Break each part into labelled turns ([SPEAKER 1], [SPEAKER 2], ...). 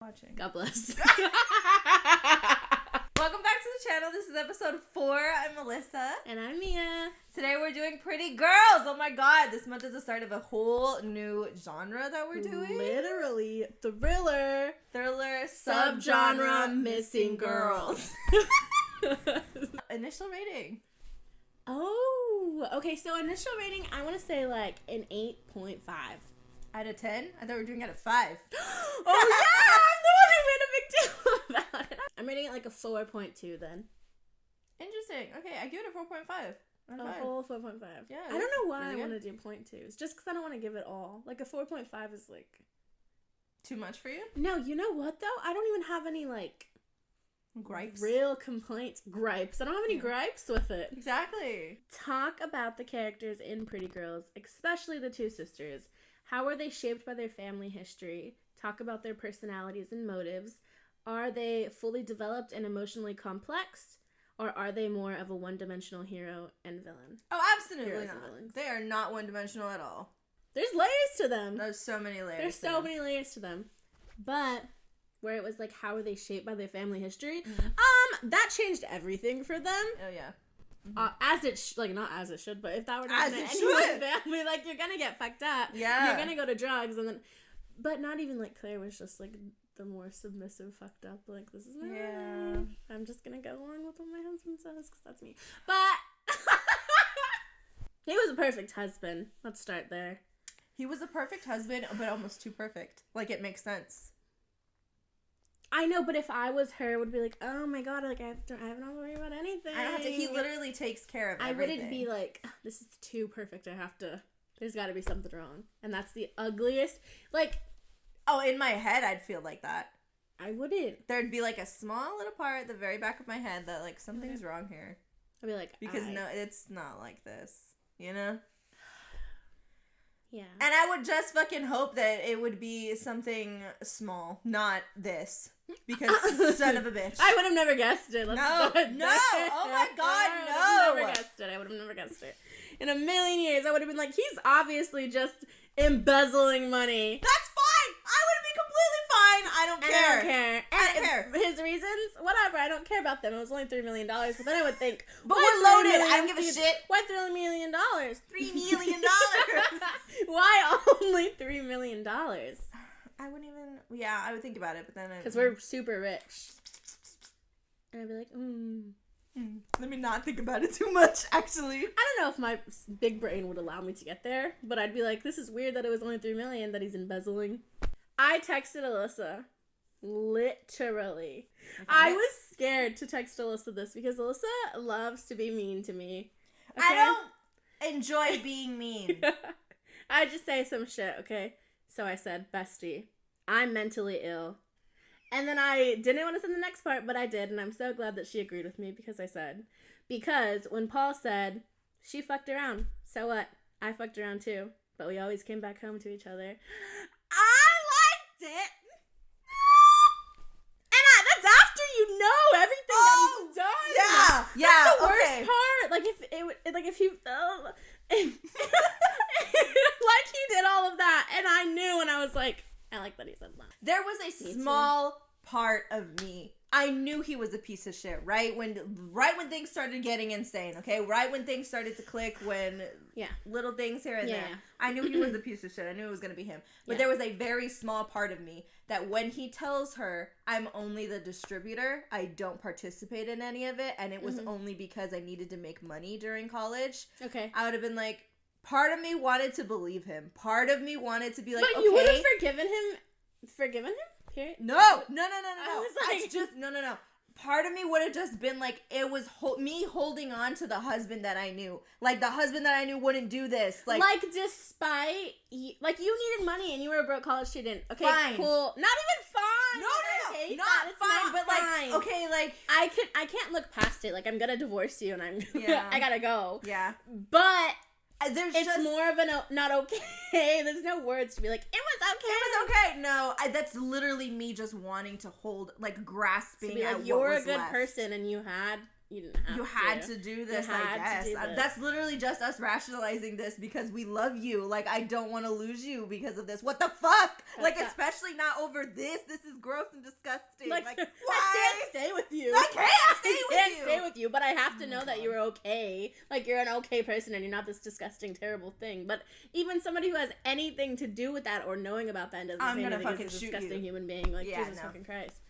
[SPEAKER 1] Watching.
[SPEAKER 2] God bless.
[SPEAKER 1] Welcome back to the channel. This is episode 4. I'm Melissa.
[SPEAKER 2] And I'm Mia.
[SPEAKER 1] Today we're doing Pretty Girls. Oh my god, this month is the start of a whole new genre that we're doing.
[SPEAKER 2] Literally, thriller,
[SPEAKER 1] subgenre, missing girls. Initial rating.
[SPEAKER 2] Oh, okay, so initial rating, I want to say like an 8.5.
[SPEAKER 1] Out of 10? I thought we were doing it at 5.
[SPEAKER 2] Oh yeah, I'm the one who made a big deal about it. I'm rating it like a 4.2 then.
[SPEAKER 1] Interesting. Okay, I give it a 4.5.
[SPEAKER 2] A whole 4.5.
[SPEAKER 1] Yeah.
[SPEAKER 2] I don't know why
[SPEAKER 1] really
[SPEAKER 2] I want to do 0.2s. Just because I don't want to give it all. Like a 4.5 is like...
[SPEAKER 1] Too much for you?
[SPEAKER 2] No, you know what though? I don't even have any like...
[SPEAKER 1] Gripes?
[SPEAKER 2] Real complaints. Gripes. I don't have any gripes with it.
[SPEAKER 1] Exactly.
[SPEAKER 2] Talk about the characters in Pretty Girls, especially the two sisters. How were they shaped by their family history? Talk about their personalities and motives. Are they fully developed and emotionally complex? Or are they more of a one-dimensional hero and villain?
[SPEAKER 1] Oh, absolutely
[SPEAKER 2] Heroes
[SPEAKER 1] not.
[SPEAKER 2] and villains.
[SPEAKER 1] They are not one-dimensional at all.
[SPEAKER 2] There's layers to them.
[SPEAKER 1] There's so many layers.
[SPEAKER 2] There's so many layers to them. But where it was like, how were they shaped by their family history?
[SPEAKER 1] Mm-hmm.
[SPEAKER 2] That changed everything for them.
[SPEAKER 1] Oh, yeah.
[SPEAKER 2] As it like not as it should, but if that were to
[SPEAKER 1] As
[SPEAKER 2] happen
[SPEAKER 1] it
[SPEAKER 2] to anyone's
[SPEAKER 1] should.
[SPEAKER 2] family, like you're gonna get fucked up.
[SPEAKER 1] Yeah,
[SPEAKER 2] you're gonna go to drugs, and then, but not even like Claire was just like the more submissive, fucked up. Like this is my life. I'm just gonna go along with what my husband says because that's me. But he was a perfect husband. Let's start there.
[SPEAKER 1] He was a perfect husband, but almost too perfect. Like it makes sense.
[SPEAKER 2] I know, but if I was her, I would be like, oh my god, like I don't have to worry about anything.
[SPEAKER 1] I don't have to. He literally takes care of everything.
[SPEAKER 2] I wouldn't be like, this is too perfect. I have to. There's got to be something wrong, and that's the ugliest. Like,
[SPEAKER 1] oh, in my head, I'd feel like that.
[SPEAKER 2] I wouldn't.
[SPEAKER 1] There'd be like a small little part at the very back of my head that like something's wrong here.
[SPEAKER 2] I'd be like,
[SPEAKER 1] because no, it's not like this, you know.
[SPEAKER 2] Yeah.
[SPEAKER 1] And I would just fucking hope that it would be something small, not this. Because son of a bitch.
[SPEAKER 2] I would have never guessed it. Let's
[SPEAKER 1] no. Oh my god, no.
[SPEAKER 2] I would have never guessed it. I would have never guessed it. In a million years, I would have been like, he's obviously just embezzling money.
[SPEAKER 1] That's fine. I would be completely fine. I don't care.
[SPEAKER 2] I don't care.
[SPEAKER 1] I don't care.
[SPEAKER 2] His reasons, whatever. I don't care about them. It was only $3 million. But then I would think,
[SPEAKER 1] but we're loaded. I don't give a shit.
[SPEAKER 2] Why $3 million?
[SPEAKER 1] $3 million.
[SPEAKER 2] Why only $3 million?
[SPEAKER 1] I wouldn't even. Yeah, I would think about it, but then
[SPEAKER 2] because we're super rich, and I'd be like,
[SPEAKER 1] Let me not think about it too much. Actually,
[SPEAKER 2] I don't know if my big brain would allow me to get there, but I'd be like, this is weird that it was only $3 million that he's embezzling. I texted Alyssa, literally. I was scared to text Alyssa this because Alyssa loves to be mean to me. Okay?
[SPEAKER 1] I don't enjoy being mean.
[SPEAKER 2] I just say some shit, okay? So I said, bestie, I'm mentally ill. And then I didn't want to say the next part, but I did. And I'm so glad that she agreed with me because I said, because when Paul said, she fucked around. So what? I fucked around too. But we always came back home to each other. I liked it. And that's after you know everything that he's done.
[SPEAKER 1] Yeah.
[SPEAKER 2] That's the worst part. Like if he like he did all of that, and I knew, and I was like, I like that he said that.
[SPEAKER 1] There was a small part of me. I knew he was a piece of shit, right when things started getting insane, okay? Right when things started to click, when little things here and there. I knew he was a piece of shit. I knew it was going to be him. But there was a very small part of me that when he tells her, I'm only the distributor, I don't participate in any of it, and it was only because I needed to make money during college.
[SPEAKER 2] Okay.
[SPEAKER 1] I would have been like, part of me wanted to believe him. Part of me wanted to be like,
[SPEAKER 2] but you would have forgiven him? Period?
[SPEAKER 1] No.
[SPEAKER 2] I was like,
[SPEAKER 1] No. Part of me would have just been like, it was me holding on to the husband that I knew. Like, the husband that I knew wouldn't do this. Like
[SPEAKER 2] despite, like, you needed money and you were a broke college student. Okay,
[SPEAKER 1] fine.
[SPEAKER 2] Cool. Not even fine.
[SPEAKER 1] No.
[SPEAKER 2] Not fine.
[SPEAKER 1] But,
[SPEAKER 2] fine.
[SPEAKER 1] like, okay, like.
[SPEAKER 2] I can't look past it. Like, I'm gonna divorce you and I gotta go.
[SPEAKER 1] Yeah.
[SPEAKER 2] But
[SPEAKER 1] it's
[SPEAKER 2] just more of a not okay. There's no words to be like, it was okay.
[SPEAKER 1] It was okay. No, that's literally me just wanting to hold, like, grasping
[SPEAKER 2] to be
[SPEAKER 1] at
[SPEAKER 2] like,
[SPEAKER 1] what
[SPEAKER 2] you're
[SPEAKER 1] was
[SPEAKER 2] a good
[SPEAKER 1] left.
[SPEAKER 2] person and you had You didn't have
[SPEAKER 1] You had to do this, I guess. That's literally just us rationalizing this because we love you. Like, I don't want to lose you because of this. What the fuck? Especially not over this. This is gross and disgusting. Like why?
[SPEAKER 2] I can't stay with you.
[SPEAKER 1] I can't
[SPEAKER 2] stay with you, but I have to know that you're okay. Like, you're an okay person and you're not this disgusting, terrible thing. But even somebody who has anything to do with that or knowing about that and doesn't say anything is a disgusting human being. Like, Jesus fucking Christ.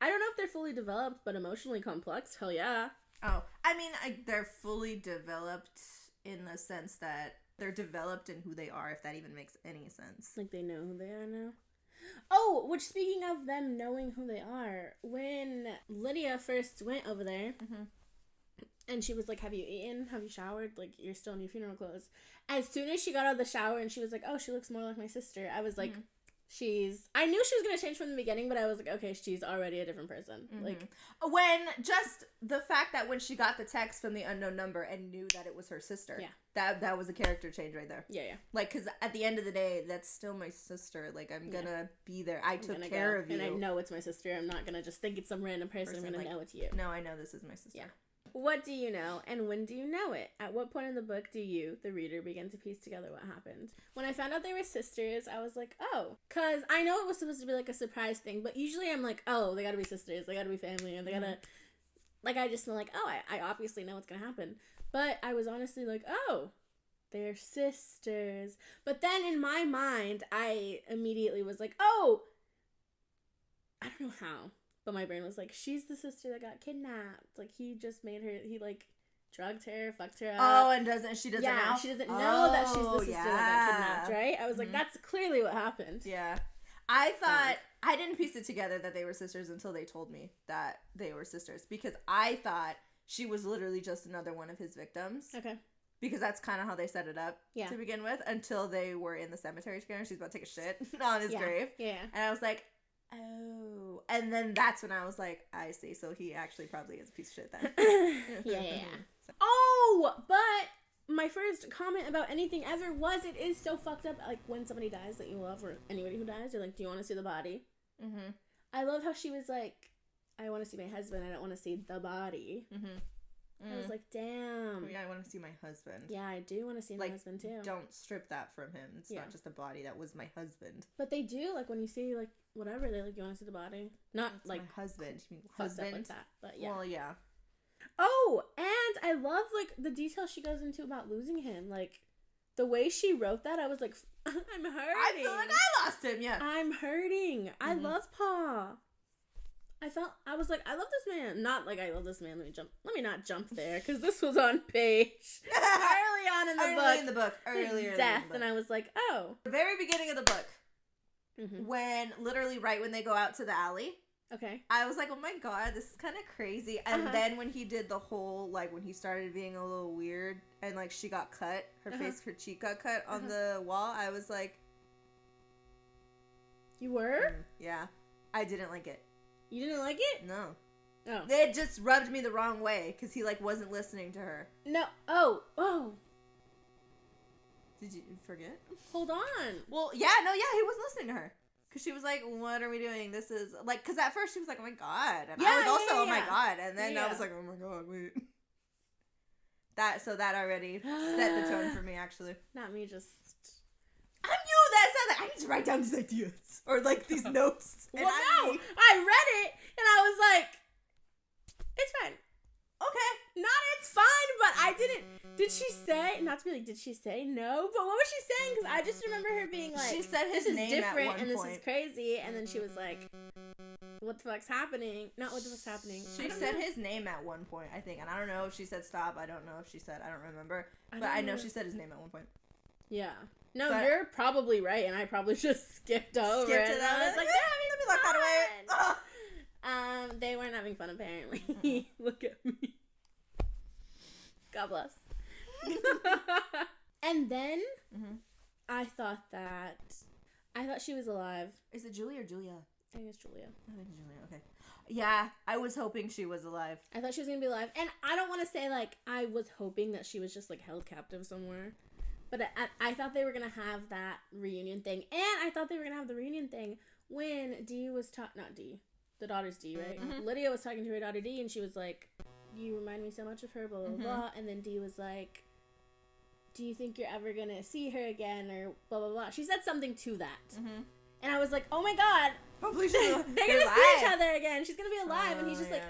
[SPEAKER 2] I don't know if they're fully developed, but emotionally complex, hell yeah.
[SPEAKER 1] Oh, I mean, they're fully developed in the sense that they're developed in who they are, if that even makes any sense.
[SPEAKER 2] Like, they know who they are now? Oh, which, speaking of them knowing who they are, when Lydia first went over there, and she was like, have you eaten? Have you showered? Like, you're still in your funeral clothes. As soon as she got out of the shower and she was like, oh, she looks more like my sister, I was like... I knew she was going to change from the beginning, but I was like, okay, she's already a different person. Like,
[SPEAKER 1] when just the fact that when she got the text from the unknown number and knew that it was her sister, that was a character change right there.
[SPEAKER 2] Yeah.
[SPEAKER 1] Like, because at the end of the day, that's still my sister. Like, I'm gonna be there. I took care of you.
[SPEAKER 2] And I know it's my sister. I'm not going to just think it's some random person. I'm going to know it's you.
[SPEAKER 1] No, I know this is my sister.
[SPEAKER 2] Yeah. What do you know, and when do you know it? At what point in the book do you, the reader, begin to piece together what happened? When I found out they were sisters, I was like, oh. Because I know it was supposed to be, like, a surprise thing, but usually I'm like, oh, they gotta be sisters, they gotta be family, and they gotta... Like, I just feel like, oh, I obviously know what's gonna happen. But I was honestly like, oh, they're sisters. But then in my mind, I immediately was like, oh, I don't know how. But my brain was like, she's the sister that got kidnapped. Like, he just made her, he, like, drugged her, fucked her up.
[SPEAKER 1] Oh, and she doesn't know?
[SPEAKER 2] Yeah, she doesn't know that she's the sister that got kidnapped, right? I was like, that's clearly what happened.
[SPEAKER 1] Yeah. I thought, I didn't piece it together that they were sisters until they told me that they were sisters. Because I thought she was literally just another one of his victims.
[SPEAKER 2] Okay.
[SPEAKER 1] Because that's kind of how they set it up to begin with. Until they were in the cemetery together. She's about to take a shit on his grave. Yeah. And I was like, oh, and then that's when I was like, I see. So he actually probably is a piece of shit then.
[SPEAKER 2] Yeah. So. Oh, but my first comment about anything ever was it is so fucked up. Like, when somebody dies that you love, or anybody who dies, you're like, do you want to see the body? Mm-hmm. I love how she was like, I want to see my husband. I don't want to see the body. Mm-hmm. I was like, damn.
[SPEAKER 1] Yeah, I want to see my husband.
[SPEAKER 2] Yeah, I do want to see my husband too.
[SPEAKER 1] Don't strip that from him. It's not just a body. That was my husband.
[SPEAKER 2] But they do, like, when you see, like, whatever, they like, you want to see the body. Not
[SPEAKER 1] that's
[SPEAKER 2] like
[SPEAKER 1] my husband. You mean
[SPEAKER 2] husband like that, but yeah.
[SPEAKER 1] Well, yeah.
[SPEAKER 2] Oh, and I love, like, the detail she goes into about losing him. Like, the way she wrote that, I was like, I'm hurting.
[SPEAKER 1] I feel like I lost him. Yeah.
[SPEAKER 2] I'm hurting. I love Pa. I was like, I love this man. Not like I love this man. Let me not jump there, because this was on page early on in the book.
[SPEAKER 1] Early in the book. Earlier
[SPEAKER 2] death, and I was like, oh.
[SPEAKER 1] The very beginning of the book, when, literally right when they go out to the alley.
[SPEAKER 2] Okay.
[SPEAKER 1] I was like, oh my god, this is kind of crazy. And then when he did the whole, like, when he started being a little weird, and, like, she got cut, her cheek got cut on the wall, I was like...
[SPEAKER 2] You were?
[SPEAKER 1] Yeah. I didn't like it.
[SPEAKER 2] You didn't like it?
[SPEAKER 1] No.
[SPEAKER 2] Oh.
[SPEAKER 1] It just rubbed me the wrong way, because he, like, wasn't listening to her.
[SPEAKER 2] No. Oh.
[SPEAKER 1] Did you forget?
[SPEAKER 2] Hold on.
[SPEAKER 1] Well, yeah, he was listening to her. Because she was like, what are we doing? This is, like, because at first she was like, oh my god. And I was also, oh my god. And then I was like, oh my god, wait. That already set the tone for me, actually.
[SPEAKER 2] Not me, just...
[SPEAKER 1] I'm you that said that. I need to write down these ideas. Or, like, these notes.
[SPEAKER 2] Well, no. I read it, and I was like, it's fine.
[SPEAKER 1] Okay.
[SPEAKER 2] Not it's fine, but I didn't... Did she say... Not to be like, did she say no? But what was she saying? Because I just remember her being like...
[SPEAKER 1] She said his name
[SPEAKER 2] different,
[SPEAKER 1] at one
[SPEAKER 2] and this
[SPEAKER 1] point.
[SPEAKER 2] is crazy. And then she was like, what the fuck's happening? Not what the fuck's happening.
[SPEAKER 1] She said his name at one point, I think. And I don't know if she said stop. I don't know if she said... I don't remember. But I know she said his name at one point.
[SPEAKER 2] Yeah. No, but you're probably right, and I probably just skipped over it. And I was like, let me lock that away. They weren't having fun, apparently. Look at me. God bless. And then I thought she was alive.
[SPEAKER 1] Is it Julie or Julia?
[SPEAKER 2] I think it's Julia.
[SPEAKER 1] I think it's Julia. Okay. Yeah, I was hoping she was alive.
[SPEAKER 2] I thought she was gonna be alive, and I don't want to say like I was hoping that she was just like held captive somewhere. But I thought they were going to have that reunion thing. And I thought they were going to have the reunion thing when Dee was not Dee. The daughter's Dee, right? Mm-hmm. Lydia was talking to her daughter Dee, and she was like, you remind me so much of her, blah, blah, blah. And then D was like, do you think you're ever going to see her again, or blah, blah, blah. She said something to that. And I was like, oh my God.
[SPEAKER 1] Hopefully
[SPEAKER 2] they're going to see each other again. She's going to be alive. And he's just like,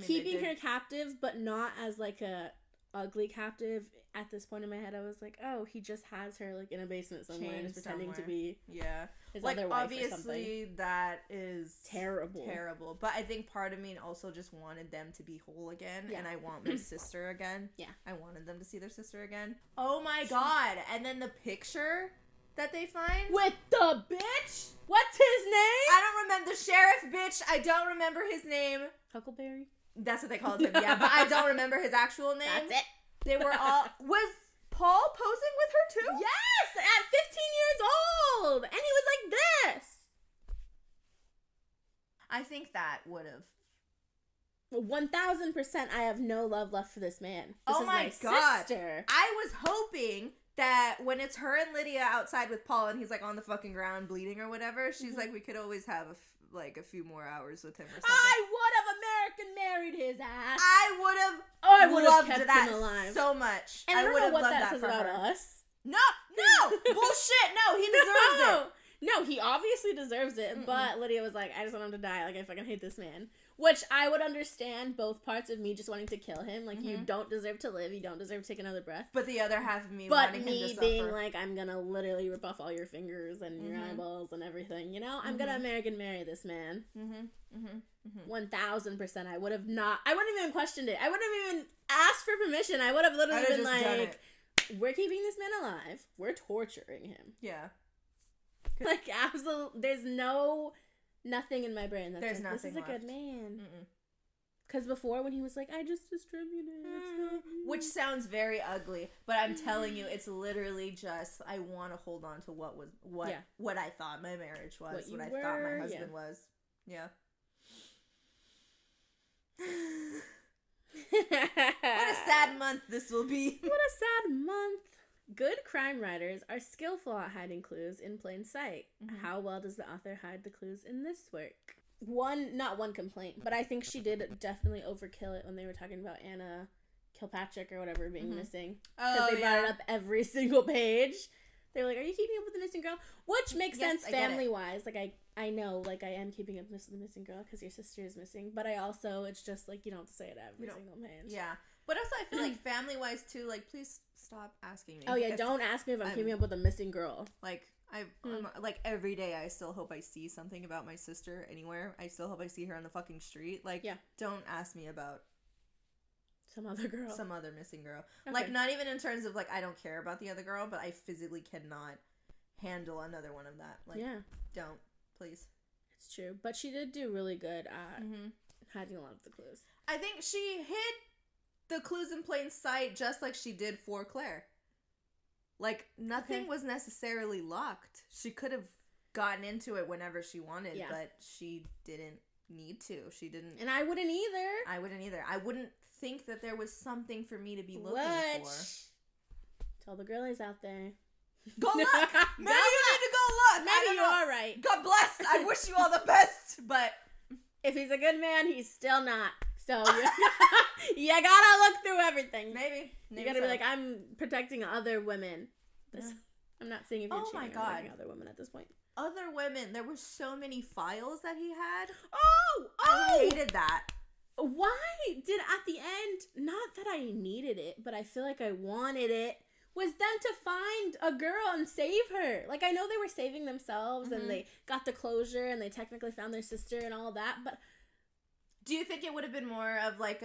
[SPEAKER 2] keeping her captive, but not as like a ugly captive. At this point in my head, I was like, oh, he just has her like in a basement somewhere and is pretending to be his other wife or something.
[SPEAKER 1] Obviously that is
[SPEAKER 2] terrible.
[SPEAKER 1] But I think part of me also just wanted them to be whole again, and I want my sister again. I wanted them to see their sister again. Oh my God. And then the picture that they find
[SPEAKER 2] with the bitch, what's his name?
[SPEAKER 1] I don't remember. The sheriff bitch, I don't remember his name.
[SPEAKER 2] Huckleberry?
[SPEAKER 1] That's what they called him. Yeah, but I don't remember his actual name.
[SPEAKER 2] That's it.
[SPEAKER 1] They were all... Was Paul posing with her too?
[SPEAKER 2] Yes! At 15 years old! And he was like this!
[SPEAKER 1] I think that would have...
[SPEAKER 2] 1000% I have no love left for this man. This
[SPEAKER 1] is my God.
[SPEAKER 2] Sister.
[SPEAKER 1] I was hoping that when it's her and Lydia outside with Paul and he's like on the fucking ground bleeding or whatever, she's like, we could always have a few more hours with him or something.
[SPEAKER 2] I would have American married his ass.
[SPEAKER 1] I would have loved
[SPEAKER 2] kept
[SPEAKER 1] that
[SPEAKER 2] him alive
[SPEAKER 1] so much.
[SPEAKER 2] And I don't know what that says about us.
[SPEAKER 1] No, bullshit. No, he deserves it.
[SPEAKER 2] No, he obviously deserves it. But Lydia was like, I just want him to die. Like, I fucking hate this man. Which I would understand both parts of me just wanting to kill him. Like, you don't deserve to live. You don't deserve to take another breath.
[SPEAKER 1] But the other half of me wanting him to suffer. But me being
[SPEAKER 2] like, I'm gonna literally rip off all your fingers and your eyeballs and everything. You know? I'm gonna American marry this man. 1000%. I would have not. I wouldn't have even questioned it. I wouldn't have even asked for permission. I would have literally been like, we're keeping this man alive. We're torturing him.
[SPEAKER 1] Yeah.
[SPEAKER 2] Like, absolutely. There's nothing in my brain that's like, this is a good man. Because before, when he was like, I just distributed.
[SPEAKER 1] Which sounds very ugly, but I'm telling you, it's literally just, I want to hold on to what I thought my marriage was, what I thought my husband was. Yeah. What a sad month this will be.
[SPEAKER 2] What a sad month. Good crime writers are skillful at hiding clues in plain sight. How well does the author hide the clues in this work? Not one complaint, but I think she did definitely overkill it when they were talking about Anna Kilpatrick or whatever being missing. Because they brought it up every single page. They were like, are you keeping up with the missing girl? Which makes sense family-wise. Like, I know, like, I am keeping up with the missing girl because your sister is missing. But I also, it's just, like, you don't have to say it every single page.
[SPEAKER 1] Yeah. But also, I feel like family-wise, too, like, please stop asking me.
[SPEAKER 2] Oh, yeah, don't ask me if I'm keeping up with a missing girl.
[SPEAKER 1] Like, I'm, like, every day I still hope I see something about my sister anywhere. I still hope I see her on the fucking street. Like, don't ask me about...
[SPEAKER 2] Some other girl.
[SPEAKER 1] Some other missing girl. Okay. Like, not even in terms of, like, I don't care about the other girl, but I physically cannot handle another one of that. Like, don't. Please.
[SPEAKER 2] It's true. But she did do really good at hiding a lot of the clues.
[SPEAKER 1] I think she hid the clues in plain sight just like she did for Claire. Like, nothing was necessarily locked. She could have gotten into it whenever she wanted, but she didn't need to. She didn't.
[SPEAKER 2] And I wouldn't either.
[SPEAKER 1] I wouldn't think that there was something for me to be looking for.
[SPEAKER 2] Tell the girlies out there.
[SPEAKER 1] Go look! Maybe you need to go look!
[SPEAKER 2] Maybe you are right.
[SPEAKER 1] God bless! I wish you all the best, but...
[SPEAKER 2] If he's a good man, he's still not. So, you gotta look through everything.
[SPEAKER 1] Maybe
[SPEAKER 2] you gotta be like, I'm protecting other women. I'm not saying if you're cheating or protecting other women at this point.
[SPEAKER 1] Other women. There were so many files that he had.
[SPEAKER 2] Oh!
[SPEAKER 1] I hated that.
[SPEAKER 2] Why did at the end, not that I needed it, but I feel like I wanted it, was them to find a girl and save her. Like, I know they were saving themselves and they got the closure and they technically found their sister and all that, but...
[SPEAKER 1] Do you think it would have been more of like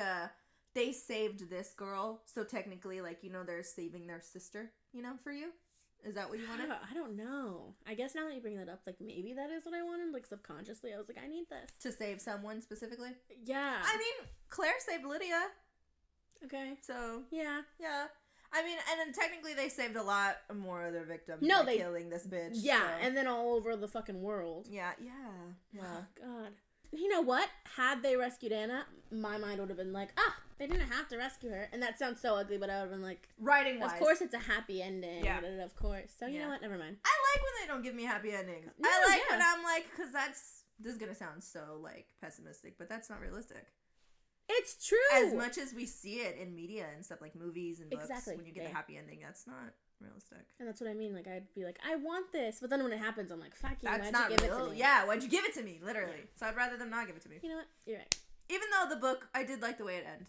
[SPEAKER 1] they saved this girl, so technically, like, you know, they're saving their sister, you know, for you? Is that what you wanted?
[SPEAKER 2] I don't know. I guess now that you bring that up, like, maybe that is what I wanted. Like, subconsciously, I was like, I need this.
[SPEAKER 1] To save someone specifically?
[SPEAKER 2] Yeah.
[SPEAKER 1] I mean, Claire saved Lydia.
[SPEAKER 2] Okay.
[SPEAKER 1] So.
[SPEAKER 2] Yeah.
[SPEAKER 1] Yeah. I mean, and then technically they saved a lot more of their victims by killing this bitch.
[SPEAKER 2] Yeah, so. And then all over the fucking world.
[SPEAKER 1] Yeah.
[SPEAKER 2] Oh, God. You know what? Had they rescued Anna, my mind would have been like, they didn't have to rescue her. And that sounds so ugly, but I would have been like...
[SPEAKER 1] Writing-wise.
[SPEAKER 2] Of course it's a happy ending. Yeah. Of course. So, you know what? Never mind.
[SPEAKER 1] I like when they don't give me happy endings. No, I like when I'm like... Because this is going to sound so, like, pessimistic, but that's not realistic.
[SPEAKER 2] It's true.
[SPEAKER 1] As much as we see it in media and stuff, like movies and books,
[SPEAKER 2] exactly.
[SPEAKER 1] when you get a happy ending, that's not realistic.
[SPEAKER 2] And that's what I mean. Like, I'd be like, I want this. But then when it happens, I'm like, fuck you.
[SPEAKER 1] That's not real. It to me? Yeah, why'd you give it to me? Literally. Yeah. So I'd rather them not give it to me.
[SPEAKER 2] You know what? You're right.
[SPEAKER 1] Even though the book, I did like the way it ended.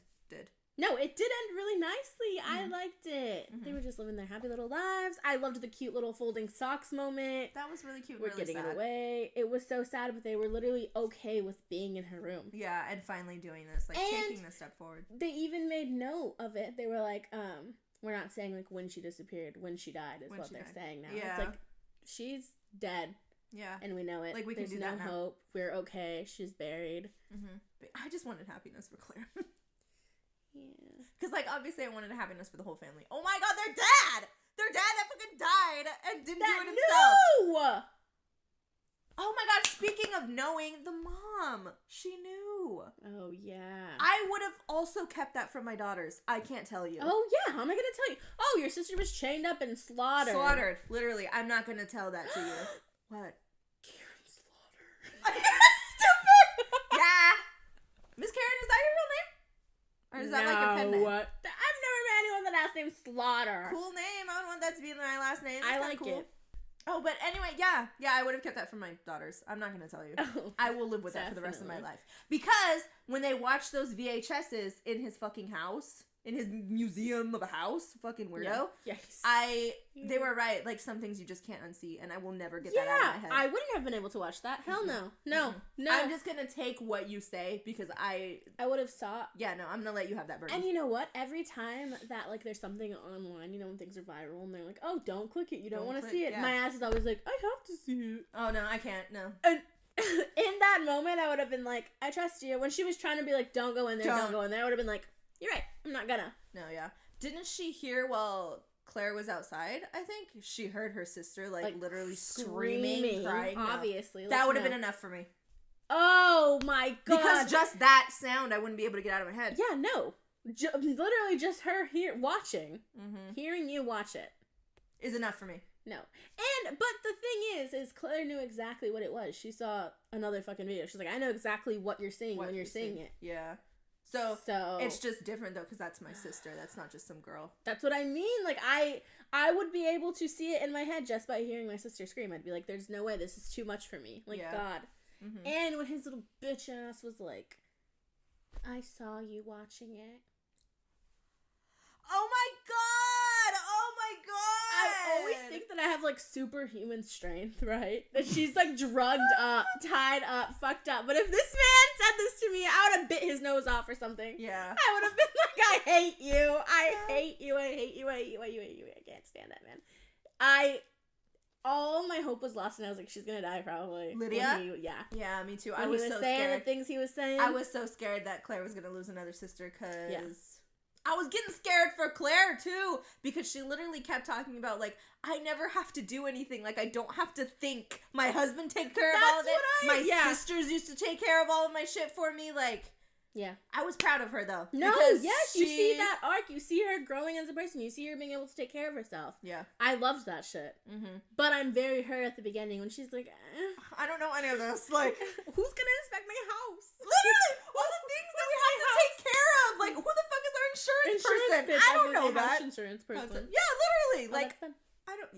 [SPEAKER 2] No, it did end really nicely. I liked it. They were just living their happy little lives. I loved the cute little folding socks moment.
[SPEAKER 1] That was really cute.
[SPEAKER 2] We're
[SPEAKER 1] really
[SPEAKER 2] getting
[SPEAKER 1] sad.
[SPEAKER 2] it away. It was so sad, but they were literally okay with being in her room.
[SPEAKER 1] Yeah, and finally doing this, like taking this step forward.
[SPEAKER 2] They even made note of it. They were like, we're not saying like when she disappeared, when she died is what they're saying now. Yeah. It's like, she's dead.
[SPEAKER 1] Yeah.
[SPEAKER 2] And we know it.
[SPEAKER 1] Like, we
[SPEAKER 2] There's
[SPEAKER 1] can do
[SPEAKER 2] no
[SPEAKER 1] that now.
[SPEAKER 2] hope. We're okay. She's buried.
[SPEAKER 1] But I just wanted happiness for Claire.
[SPEAKER 2] Yeah.
[SPEAKER 1] Because, like, obviously I wanted happiness for the whole family. Oh my god, their dad! Their dad that fucking died and didn't do it himself.
[SPEAKER 2] No!
[SPEAKER 1] Oh my god, speaking of knowing, the mom. She knew.
[SPEAKER 2] Oh, yeah.
[SPEAKER 1] I would have also kept that from my daughters. I can't tell you.
[SPEAKER 2] Oh, yeah. How am I going to tell you? Oh, your sister was chained up and slaughtered.
[SPEAKER 1] Slaughtered. Literally. I'm not going to tell that to you. What?
[SPEAKER 2] Karen Slaughter.
[SPEAKER 1] Stupid! Yeah. Miss Karin, is that your real name? Or is that like your pen name?
[SPEAKER 2] What? I've never met anyone with the last name Slaughter.
[SPEAKER 1] Cool name. I would want that to be my last name.
[SPEAKER 2] I like
[SPEAKER 1] cool.
[SPEAKER 2] it.
[SPEAKER 1] Oh, but anyway, yeah, I would have kept that from my daughters. I'm not going to tell you.
[SPEAKER 2] Oh,
[SPEAKER 1] I will live with that for the rest of my life. Because when they watch those VHSs in his fucking house, in his museum of a house, fucking weirdo.
[SPEAKER 2] Yeah. Yes.
[SPEAKER 1] They were right. Like, some things you just can't unsee, and I will never get that out of my head.
[SPEAKER 2] I wouldn't have been able to watch that. Hell no. No.
[SPEAKER 1] I'm just gonna take what you say because I
[SPEAKER 2] would have saw.
[SPEAKER 1] Yeah, no, I'm gonna let you have that burden.
[SPEAKER 2] And you know what? Every time that, like, there's something online, you know, when things are viral, and they're like, oh, don't click it. You don't want to see it. Yeah. My ass is always like, I have to see it.
[SPEAKER 1] Oh, no, I can't. No.
[SPEAKER 2] And in that moment, I would have been like, I trust you. When she was trying to be like, don't go in there, don't go in there, I would have been like, you're right. I'm not gonna.
[SPEAKER 1] No, yeah. Didn't she hear while Claire was outside? I think she heard her sister like literally screaming, crying.
[SPEAKER 2] Obviously,
[SPEAKER 1] no. That would have been enough for me.
[SPEAKER 2] Oh my god!
[SPEAKER 1] Because just that sound, I wouldn't be able to get out of my head.
[SPEAKER 2] Yeah, no. Literally, just her watching, hearing you watch it,
[SPEAKER 1] is enough for me.
[SPEAKER 2] No, but the thing is Claire knew exactly what it was. She saw another fucking video. She's like, I know exactly what you're seeing when you're seeing it.
[SPEAKER 1] Yeah. So it's just different though, because that's my sister. That's not just some girl.
[SPEAKER 2] That's what I mean. Like, I would be able to see it in my head just by hearing my sister scream. I'd be like, there's no way, this is too much for me. Like, God. And when his little bitch ass was like, I saw you watching it.
[SPEAKER 1] Oh my god! Oh my god!
[SPEAKER 2] I always think that I have, like, superhuman strength, right? That she's, like, drugged up, tied up, fucked up. But if this man said this to me, I would have bit his nose off or something.
[SPEAKER 1] Yeah.
[SPEAKER 2] I would have been like, I hate you. I hate you. I hate you. I hate you. I hate you. I hate you. I can't stand that man. All my hope was lost, and I was like, she's gonna die probably.
[SPEAKER 1] Lydia?
[SPEAKER 2] Yeah.
[SPEAKER 1] Yeah, me too.
[SPEAKER 2] When
[SPEAKER 1] I was
[SPEAKER 2] so
[SPEAKER 1] so
[SPEAKER 2] saying
[SPEAKER 1] scared.
[SPEAKER 2] The things he was saying.
[SPEAKER 1] I was so scared that Claire was gonna lose another sister, because... I was getting scared for Claire, too, because she literally kept talking about, like, I never have to do anything. Like, I don't have to think. My husband takes care of all of it. My sisters used to take care of all of my shit for me. Like,
[SPEAKER 2] yeah.
[SPEAKER 1] I was proud of her, though.
[SPEAKER 2] No, yes, you see that arc. You see her growing as a person. You see her being able to take care of herself. Yeah. I loved that shit. But I'm very her at the beginning when she's like,
[SPEAKER 1] I don't know any of this. Like,
[SPEAKER 2] who's gonna inspect my house?
[SPEAKER 1] Literally, all the things that we have to take care of. Like, who the fuck is our insurance person? I don't know that.
[SPEAKER 2] Insurance person.
[SPEAKER 1] Yeah, literally. Like, I don't.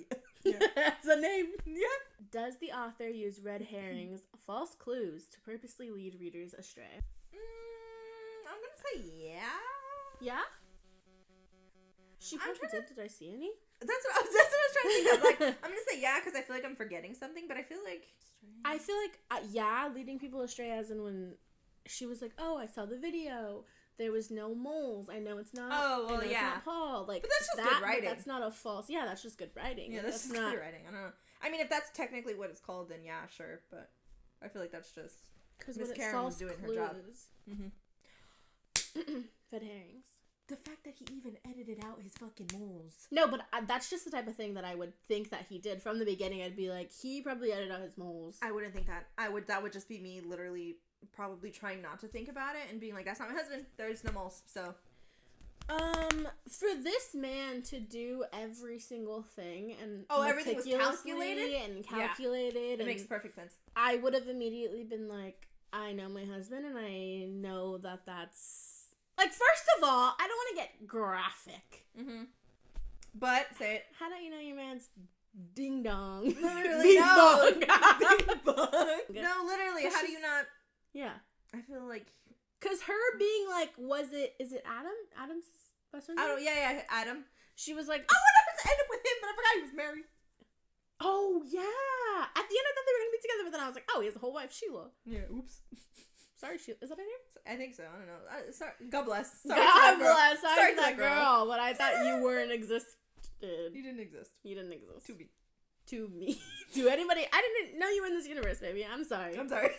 [SPEAKER 2] Yeah. That's a name. Yeah. Does the author use red herrings, false clues, to purposely lead readers astray?
[SPEAKER 1] I'm gonna say yeah.
[SPEAKER 2] Yeah? She probably did I see any?
[SPEAKER 1] That's what I was trying to think of. Like, I'm gonna say yeah, because I feel like I'm forgetting something, but I feel like...
[SPEAKER 2] yeah, leading people astray, as in when she was like, oh, I saw the video. There was no moles. I know it's not.
[SPEAKER 1] Oh, well, yeah.
[SPEAKER 2] It's not Paul. Like,
[SPEAKER 1] but that's just good writing.
[SPEAKER 2] That's not a false. Yeah, that's just good writing.
[SPEAKER 1] Yeah, that's just good writing. I don't know. I mean, if that's technically what it's called, then yeah, sure. But I feel like that's just Miss Karin was doing her job.
[SPEAKER 2] Red herrings.
[SPEAKER 1] The fact that he even edited out his fucking moles.
[SPEAKER 2] No, but that's just the type of thing that I would think that he did from the beginning. I'd be like, he probably edited out his moles.
[SPEAKER 1] I wouldn't think that. That would just be me literally probably trying not to think about it and being like, that's not my husband. There's no moles. So,
[SPEAKER 2] for this man to do every single thing and
[SPEAKER 1] everything was calculated
[SPEAKER 2] it
[SPEAKER 1] makes perfect sense.
[SPEAKER 2] I would have immediately been like, I know my husband, and I know that that's Like, first of all, I don't want to get graphic.
[SPEAKER 1] Mm-hmm. But, say it.
[SPEAKER 2] How don't you know your man's ding dong?
[SPEAKER 1] Literally,
[SPEAKER 2] ding
[SPEAKER 1] no.
[SPEAKER 2] dong.
[SPEAKER 1] Ding dong. No, literally, how do you not?
[SPEAKER 2] Yeah.
[SPEAKER 1] I feel like.
[SPEAKER 2] Because her being like, is it Adam? Adam's best friend?
[SPEAKER 1] Yeah, Adam.
[SPEAKER 2] She was like,
[SPEAKER 1] I wanted to end up with him, but I forgot he was married.
[SPEAKER 2] Oh, yeah. At the end, I thought they were going to be together, but then I was like, oh, he has a whole wife, Sheila.
[SPEAKER 1] Yeah, oops.
[SPEAKER 2] Sorry, Sheila. Is that her name?
[SPEAKER 1] I think so. I don't know. Sorry. God bless. Sorry
[SPEAKER 2] God bless.
[SPEAKER 1] Sorry
[SPEAKER 2] to that girl. But I thought you weren't existed.
[SPEAKER 1] You didn't exist.
[SPEAKER 2] You didn't exist.
[SPEAKER 1] To me.
[SPEAKER 2] To me. To anybody. I didn't know you were in this universe, baby. I'm sorry.
[SPEAKER 1] I'm sorry.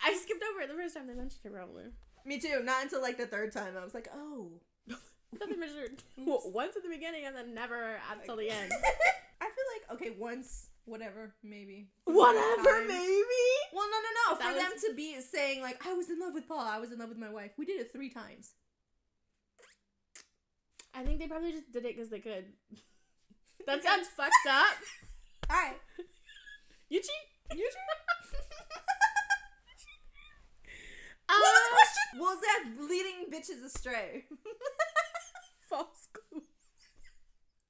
[SPEAKER 2] I skipped over it the first time they mentioned it, probably.
[SPEAKER 1] Me too. Not until like the third time. I was like, oh.
[SPEAKER 2] I thought they mentioned once at the beginning and then never until the end.
[SPEAKER 1] I feel like, okay, once, whatever, maybe.
[SPEAKER 2] Whatever, maybe?
[SPEAKER 1] Well, no. For them to be saying, like, I was in love with Paul, I was in love with my wife. We did it 3 times.
[SPEAKER 2] I think they probably just did it because they could. That sounds fucked up.
[SPEAKER 1] Alright.
[SPEAKER 2] You cheat?
[SPEAKER 1] What was the question? Was that leading bitches astray?
[SPEAKER 2] False clue.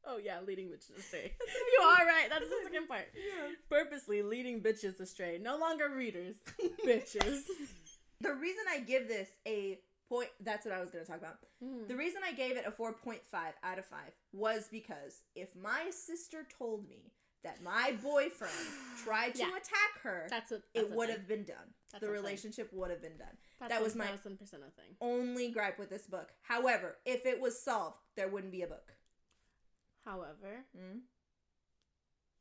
[SPEAKER 2] Oh yeah, leading bitches astray. You are right. That's the second part. Yeah. Purposely leading bitches astray. No longer readers. Bitches.
[SPEAKER 1] The reason I give this a point, that's what I was going to talk about. The reason I gave it a 4.5 out of 5 was because if my sister told me that my boyfriend tried to attack her, it would have been done. The relationship would have been done. That was my
[SPEAKER 2] 1000% a thing.
[SPEAKER 1] Only gripe with this book. However, if it was solved, there wouldn't be a book.
[SPEAKER 2] However,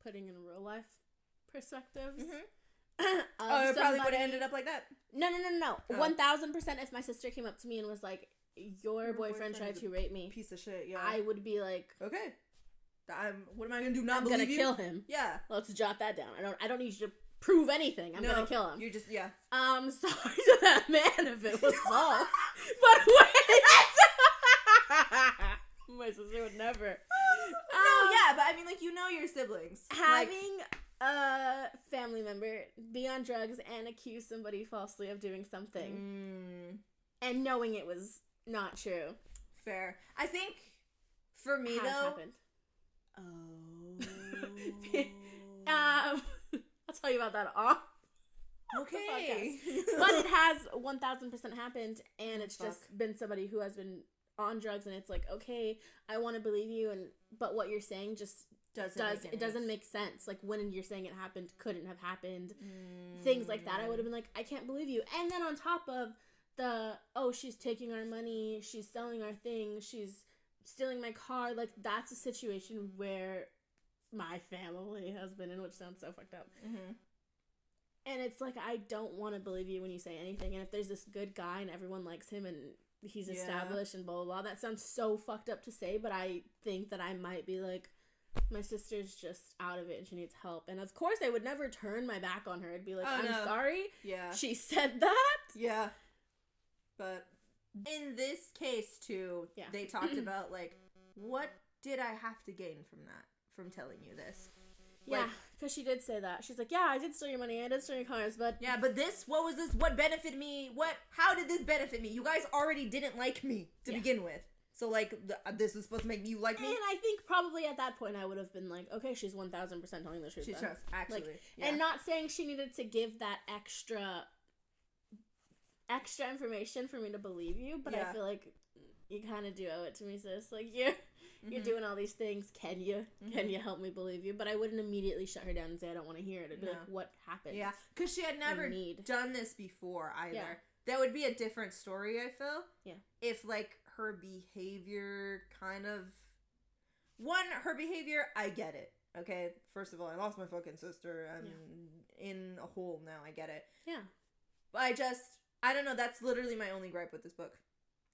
[SPEAKER 2] putting in real life perspectives,
[SPEAKER 1] it probably would have ended up like that.
[SPEAKER 2] No. 1000% if my sister came up to me and was like, your boyfriend tried to rape me.
[SPEAKER 1] Piece of shit, yeah.
[SPEAKER 2] I would be like,
[SPEAKER 1] okay. What am I going to do?
[SPEAKER 2] I'm going to kill him.
[SPEAKER 1] Yeah.
[SPEAKER 2] Let's jot that down. I don't need you to prove anything. I'm going to kill him.
[SPEAKER 1] You're just, yeah.
[SPEAKER 2] Sorry to that man if it was false. But wait. My sister would never.
[SPEAKER 1] But I mean, like, you know your siblings.
[SPEAKER 2] Having a family member be on drugs and accuse somebody falsely of doing something. And knowing it was not true.
[SPEAKER 1] Fair. I think, for me, though.
[SPEAKER 2] Happened. I'll tell you about that off.
[SPEAKER 1] Okay.
[SPEAKER 2] But it has 1000% happened, and it's just been somebody who has been on drugs, and it's like, okay, I want to believe you, but what you're saying just doesn't make sense. Like, when you're saying it happened, couldn't have happened. Things like that, I would have been like, I can't believe you. And then on top of she's taking our money, she's selling our things, she's stealing my car, like, that's a situation where my family has been in, which sounds so fucked up. And it's like, I don't want to believe you when you say anything. And if there's this good guy and everyone likes him and he's established and blah, blah, blah, that sounds so fucked up to say, but I think that I might be like, my sister's just out of it and she needs help. And of course, I would never turn my back on her. I'd be like, I'm sorry. Yeah. She said that.
[SPEAKER 1] Yeah. But in this case, too, they talked about, like, what did I have to gain from that? From telling you this?
[SPEAKER 2] Yeah, because she did say that. She's like, yeah, I did steal your money, I did steal your cars, but...
[SPEAKER 1] Yeah, but what was this? What benefited me? How did this benefit me? You guys already didn't like me to begin with. So, like, this was supposed to make you like me?
[SPEAKER 2] And I think probably at that point I would have been like, okay, she's 1000% telling the truth.
[SPEAKER 1] She trusts, actually.
[SPEAKER 2] Like, and not saying she needed to give that extra information for me to believe you, but I feel like you kind of do owe it to me, sis. Like, you're doing all these things. Can you help me believe you? But I wouldn't immediately shut her down and say I don't want to hear it. I'd be like, what happened?
[SPEAKER 1] Yeah, because she had never done this before either. Yeah. That would be a different story, I feel. Yeah. If, like, her behavior kind of... her behavior, I get it. Okay? First of all, I lost my fucking sister. I'm in a hole now. I get it. Yeah. But I don't know. That's literally my only gripe with this book.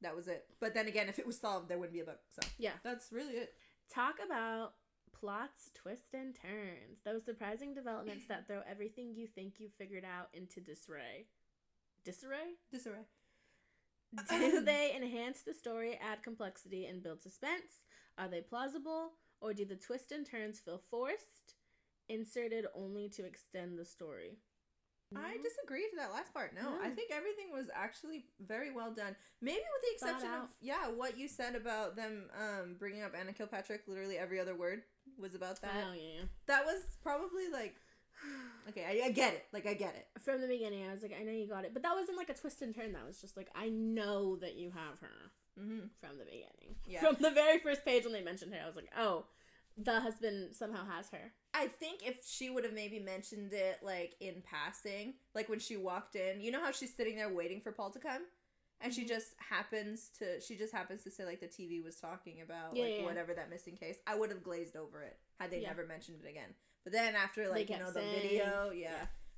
[SPEAKER 1] That was it. But then again, if it was solved, there wouldn't be a book. So yeah, that's really it.
[SPEAKER 2] Talk about plots, twists, and turns. Those surprising developments that throw everything you think you figured out into disarray. Disarray?
[SPEAKER 1] Disarray.
[SPEAKER 2] Do they enhance the story, add complexity, and build suspense? Are they plausible? Or do the twists and turns feel forced, inserted only to extend the story?
[SPEAKER 1] I disagree to that last part. No, I think everything was actually very well done. Maybe with the exception of, what you said about them bringing up Anna Kilpatrick. Literally every other word was about that.
[SPEAKER 2] Oh, yeah.
[SPEAKER 1] That was probably like, okay, I get it. Like, I get it.
[SPEAKER 2] From the beginning, I was like, I know you got it. But that wasn't like a twist and turn. That was just like, I know that you have her from the beginning. Yeah. From the very first page when they mentioned her, I was like, oh, the husband somehow has her.
[SPEAKER 1] I think if she would have maybe mentioned it, like, in passing, like when she walked in, you know how she's sitting there waiting for Paul to come? And she just happens to say, like, the TV was talking about, whatever that missing case. I would have glazed over it had they never mentioned it again. But then after, like, the video,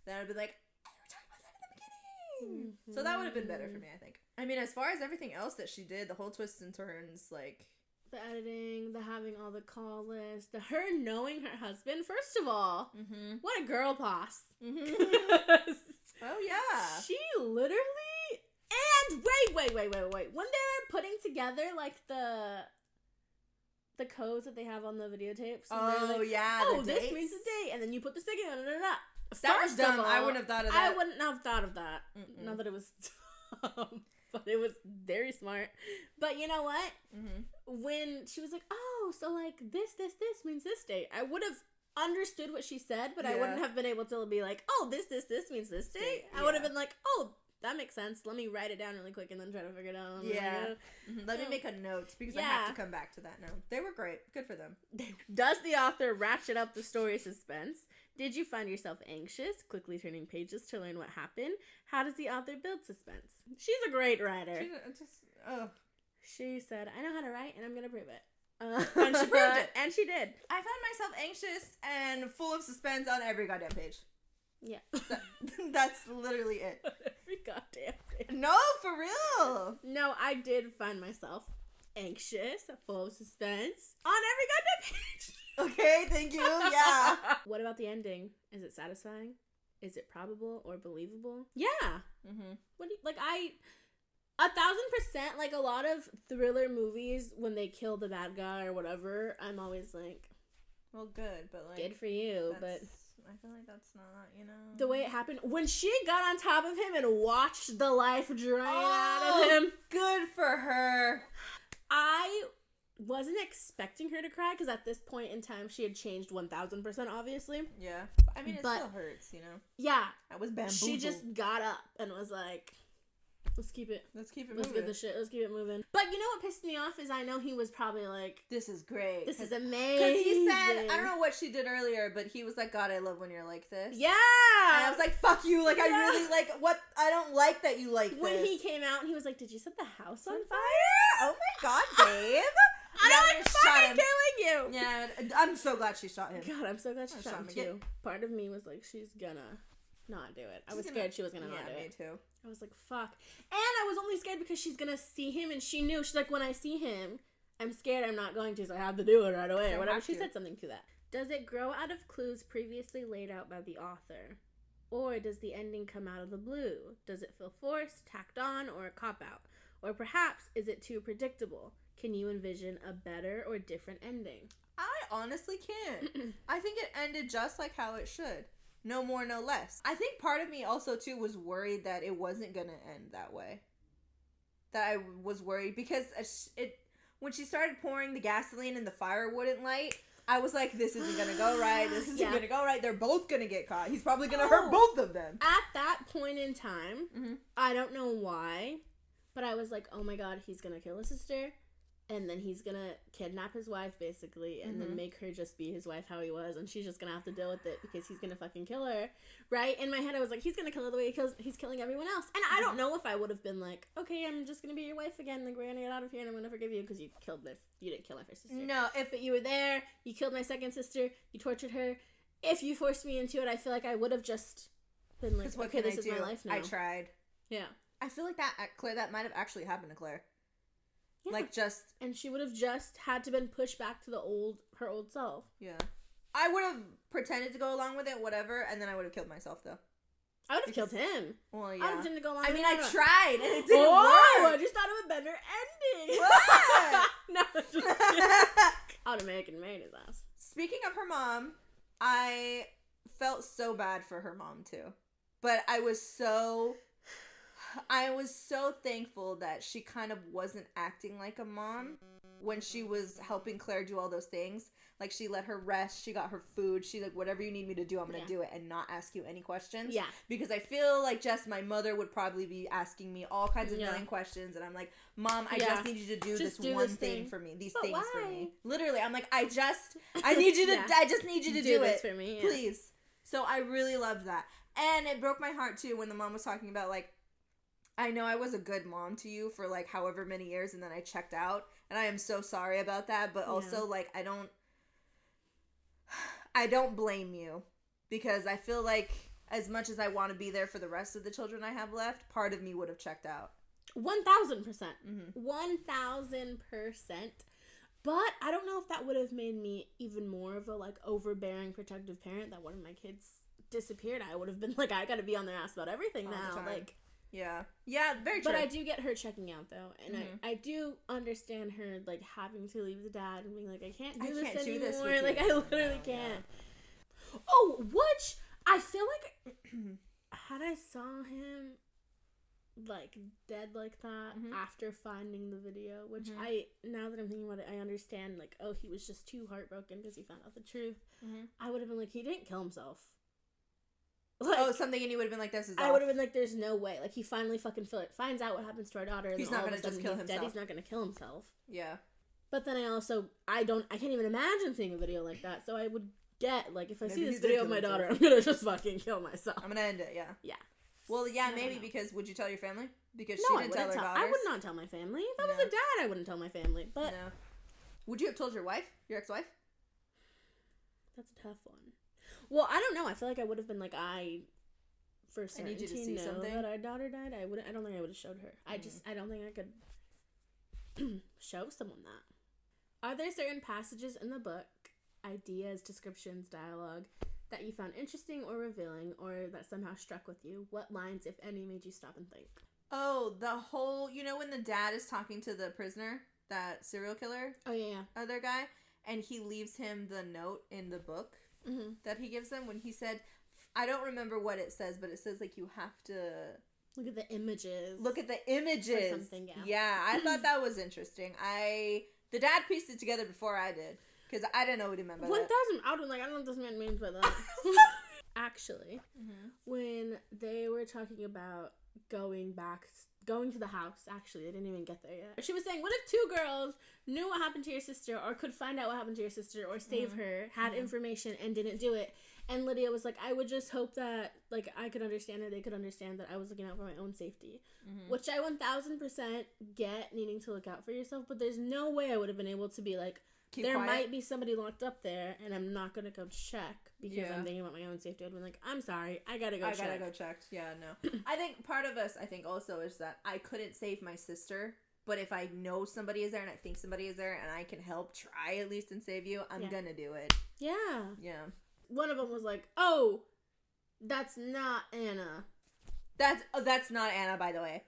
[SPEAKER 1] then I'd be like, oh, we were talking about that in the beginning! Mm-hmm. So that would have been better for me, I think. I mean, as far as everything else that she did, the whole twists and turns, like...
[SPEAKER 2] The editing, the having all the call lists, the her knowing her husband. First of all, what a girl boss.
[SPEAKER 1] Oh, yeah.
[SPEAKER 2] She literally... And wait. When they're putting together, like, the codes that they have on the videotapes.
[SPEAKER 1] Oh,
[SPEAKER 2] like,
[SPEAKER 1] yeah.
[SPEAKER 2] Oh, this means the date. And then you put the sticker on it.
[SPEAKER 1] That was dumb. I wouldn't have thought of that.
[SPEAKER 2] I wouldn't have thought of that. Not that it was dumb. But it was very smart. But you know what? When she was like, oh, so like this means this date. I would have understood what she said, but I wouldn't have been able to be like, oh, this means this date. I would have been like, oh, that makes sense. Let me write it down really quick and then try to figure it out.
[SPEAKER 1] Let me make a note because I have to come back to that note. They were great. Good for them.
[SPEAKER 2] Does the author ratchet up the story suspense? Did you find yourself anxious, quickly turning pages to learn what happened? How does the author build suspense? She's a great writer. She said, I know how to write and I'm going to prove it.
[SPEAKER 1] And she proved it.
[SPEAKER 2] And she did.
[SPEAKER 1] I found myself anxious and full of suspense on every goddamn page.
[SPEAKER 2] Yeah.
[SPEAKER 1] That's literally it.
[SPEAKER 2] Every goddamn page.
[SPEAKER 1] No, for real.
[SPEAKER 2] No, I did find myself anxious, full of suspense on every goddamn page.
[SPEAKER 1] Okay, thank you. Yeah.
[SPEAKER 2] What about the ending? Is it satisfying? Is it probable or believable? Yeah. What do you, like, 1,000%, like, a lot of thriller movies, when they kill the bad guy or whatever, I'm always like,
[SPEAKER 1] well, good, but like,
[SPEAKER 2] good for you, but
[SPEAKER 1] I feel like that's not,
[SPEAKER 2] the way it happened. When she got on top of him and watched the life drain out of him.
[SPEAKER 1] Good for her.
[SPEAKER 2] I wasn't expecting her to cry because at this point in time she had changed 1,000%, obviously.
[SPEAKER 1] Yeah. I mean, it still hurts,
[SPEAKER 2] Yeah.
[SPEAKER 1] I was bamboozled.
[SPEAKER 2] She just got up and was like, let's keep it moving. Let's get the shit. Let's keep it moving. But you know what pissed me off is I know he was probably like,
[SPEAKER 1] this is great.
[SPEAKER 2] This is amazing.
[SPEAKER 1] Because he said, I don't know what she did earlier, but he was like, God, I love when you're like this.
[SPEAKER 2] Yeah.
[SPEAKER 1] And I was like, fuck you. Like, I really like what, I don't like that you like
[SPEAKER 2] when
[SPEAKER 1] this.
[SPEAKER 2] He came out and he was like, did you set the house on fire?
[SPEAKER 1] Oh my God, babe.
[SPEAKER 2] I don't like fucking killing you.
[SPEAKER 1] Yeah, I'm so glad she shot him.
[SPEAKER 2] God, I'm so glad she shot him too. Part of me was like, she's gonna not do it. I was scared she was gonna not do it.
[SPEAKER 1] Yeah, me too.
[SPEAKER 2] I was like, fuck. And I was only scared because she's gonna see him and she knew. She's like, when I see him, I'm scared I'm not going to, so I have to do it right away or whatever. She said something to that. Does it grow out of clues previously laid out by the author? Or does the ending come out of the blue? Does it feel forced, tacked on, or a cop-out? Or perhaps, is it too predictable? Can you envision a better or different ending?
[SPEAKER 1] I honestly can't. I think it ended just like how it should. No more, no less. I think part of me also, too, was worried that it wasn't going to end that way. That I was worried because when she started pouring the gasoline and the fire wouldn't light, I was like, this isn't going to go right. This isn't going to go right. They're both going to get caught. He's probably going to hurt both of them.
[SPEAKER 2] At that point in time, I don't know why, but I was like, oh my God, he's going to kill his sister. And then he's going to kidnap his wife, basically, and then make her just be his wife how he was, and she's just going to have to deal with it because he's going to fucking kill her, right? In my head, I was like, he's going to kill her the way he's killing everyone else. And I don't know if I would have been like, okay, I'm just going to be your wife again, like, we're going to get out of here, and I'm going to forgive you because you didn't kill my first sister.
[SPEAKER 1] No,
[SPEAKER 2] if you were there, you killed my second sister, you tortured her. If you forced me into it, I feel like I would have just been like, okay, this is my life now.
[SPEAKER 1] I tried.
[SPEAKER 2] Yeah.
[SPEAKER 1] I feel like Claire, that might have actually happened to Claire.
[SPEAKER 2] Yeah.
[SPEAKER 1] Like, just...
[SPEAKER 2] And she would have just had to been pushed back to her old self.
[SPEAKER 1] Yeah. I would have pretended to go along with it, whatever, and then I would have killed myself, though.
[SPEAKER 2] I would have killed him.
[SPEAKER 1] Well, yeah.
[SPEAKER 2] I would have pretended to go along with it.
[SPEAKER 1] I tried, and it didn't work.
[SPEAKER 2] I just thought of a better ending.
[SPEAKER 1] What?
[SPEAKER 2] No, I would have made his ass.
[SPEAKER 1] Speaking of her mom, I felt so bad for her mom, too. But I was so thankful that she kind of wasn't acting like a mom when she was helping Claire do all those things. Like, she let her rest, she got her food, she like, whatever you need me to do, I'm gonna do it, and not ask you any questions. Yeah. Because I feel like just my mother would probably be asking me all kinds of million questions, and I'm like, Mom, I just need you to do this one thing for me, these things for me. Literally, I'm like, I just need you to, I just need you to do it for me, please. So I really loved that. And it broke my heart, too, when the mom was talking about, like, I know I was a good mom to you for, like, however many years, and then I checked out, and I am so sorry about that, but also, like, I don't blame you, because I feel like as much as I want to be there for the rest of the children I have left, part of me would have checked out.
[SPEAKER 2] 1,000%. 1,000%. But I don't know if that would have made me even more of a, like, overbearing, protective parent that one of my kids disappeared. I would have been like, I gotta be on their ass about everything now. Like,
[SPEAKER 1] yeah, very true.
[SPEAKER 2] But I do get her checking out, though, and I do understand her, like, having to leave the dad and being like, I can't do this anymore. Like, I literally can't. Yeah. Oh, which I feel like had I saw him, like, dead like that after finding the video, which now that I'm thinking about it, I understand, like, oh, he was just too heartbroken because he found out the truth. I would have been like, he didn't kill himself. Like,
[SPEAKER 1] something, and you would have been like, this is
[SPEAKER 2] I would have been like, there's no way. Like, he finally fucking finds out what happens to our daughter, and he's not going to just kill himself. He's not going to kill himself.
[SPEAKER 1] Yeah.
[SPEAKER 2] But then I can't even imagine seeing a video like that, so I would get, like, if I see this video of my daughter, I'm going to just fucking kill myself.
[SPEAKER 1] I'm going to end it, yeah.
[SPEAKER 2] Yeah.
[SPEAKER 1] Well, yeah, maybe, because would you tell your family? Because she didn't tell her daughters.
[SPEAKER 2] I would not tell my family. If I was a dad, I wouldn't tell my family, but...
[SPEAKER 1] No. Would you have told your wife? Your ex-wife?
[SPEAKER 2] That's a tough one. Well, I don't know. I feel like I would have been like, for certainty,
[SPEAKER 1] I need you to see something
[SPEAKER 2] that our daughter died. I don't think I would have showed her. I don't think I could show someone that. Are there certain passages in the book, ideas, descriptions, dialogue, that you found interesting or revealing, or that somehow struck with you? What lines, if any, made you stop and think?
[SPEAKER 1] Oh, the whole, when the dad is talking to the prisoner, that serial killer?
[SPEAKER 2] Oh, yeah.
[SPEAKER 1] Other guy, and he leaves him the note in the book that he gives him when he said, I don't remember what it says, but it says, like, you have to...
[SPEAKER 2] Look at the images.
[SPEAKER 1] Or something, yeah. I thought that was interesting. The dad pieced it together before I did, because I didn't know what he meant by
[SPEAKER 2] 1,000, I was like, I don't know what this man means by that. Actually, when they were talking about going to the house, actually, they didn't even get there yet. She was saying, what if 2 girls knew what happened to your sister, or could find out what happened to your sister, or save her, had information, and didn't do it? And Lydia was like, I would just hope that, like, I could understand, or they could understand that I was looking out for my own safety. Which I 1,000% get, needing to look out for yourself, but there's no way I would have been able to be like, there might be somebody locked up there, and I'm not going to go check because I'm thinking about my own safety. I'd be like, I'm sorry, I gotta go check. Yeah, no.
[SPEAKER 1] I think part of us, also is that I couldn't save my sister, but if I know somebody is there, and I think somebody is there, and I can help try at least and save you, I'm gonna do it.
[SPEAKER 2] Yeah.
[SPEAKER 1] Yeah.
[SPEAKER 2] One of them was like, oh, that's not Anna.
[SPEAKER 1] That's not Anna, by the way.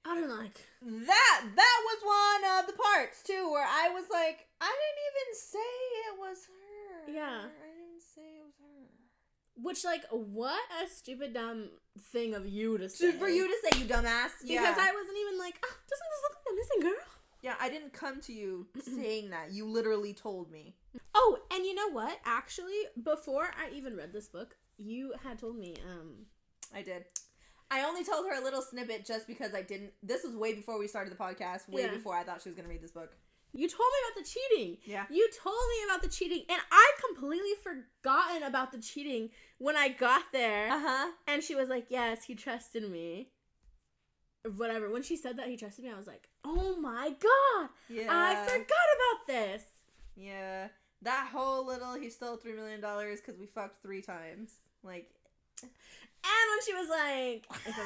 [SPEAKER 2] I don't like
[SPEAKER 1] that was one of the parts too where I was like, I didn't even say it was her.
[SPEAKER 2] Yeah.
[SPEAKER 1] I didn't say it was her.
[SPEAKER 2] Which, like, what a stupid dumb thing of you to say.
[SPEAKER 1] For you to say, you dumbass.
[SPEAKER 2] Because I wasn't even like, oh, doesn't this look like a missing girl?
[SPEAKER 1] Yeah, I didn't come to you saying that. You literally told me.
[SPEAKER 2] Oh, and you know what? Actually, before I even read this book, you had told me,
[SPEAKER 1] I did. I only told her a little snippet just because I didn't... This was way before we started the podcast. Way before I thought she was going to read this book.
[SPEAKER 2] You told me about the cheating.
[SPEAKER 1] Yeah.
[SPEAKER 2] You told me about the cheating. And I completely forgotten about the cheating when I got there.
[SPEAKER 1] Uh-huh.
[SPEAKER 2] And she was like, yes, he trusted me. Whatever. When she said that he trusted me, I was like, oh my God.
[SPEAKER 1] Yeah.
[SPEAKER 2] I forgot about this.
[SPEAKER 1] Yeah. That whole little, he stole $3 million because we fucked 3 times. Like...
[SPEAKER 2] And when she was like, did she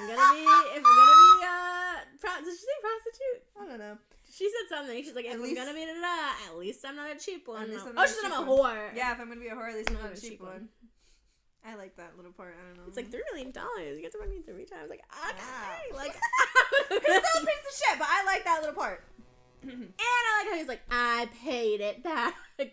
[SPEAKER 2] say prostitute?
[SPEAKER 1] I don't know.
[SPEAKER 2] She said something. She's like, if I'm gonna be at least I'm not a cheap one.
[SPEAKER 1] She said
[SPEAKER 2] I'm a whore.
[SPEAKER 1] Yeah, if I'm gonna be a whore, at least I'm not a cheap one. I like that little part. I don't know.
[SPEAKER 2] It's like $3 million. You get to run me 3 times. Like, okay. Like,
[SPEAKER 1] he's still a piece of shit, but I like that little part.
[SPEAKER 2] And I like how he's like, I paid it back. I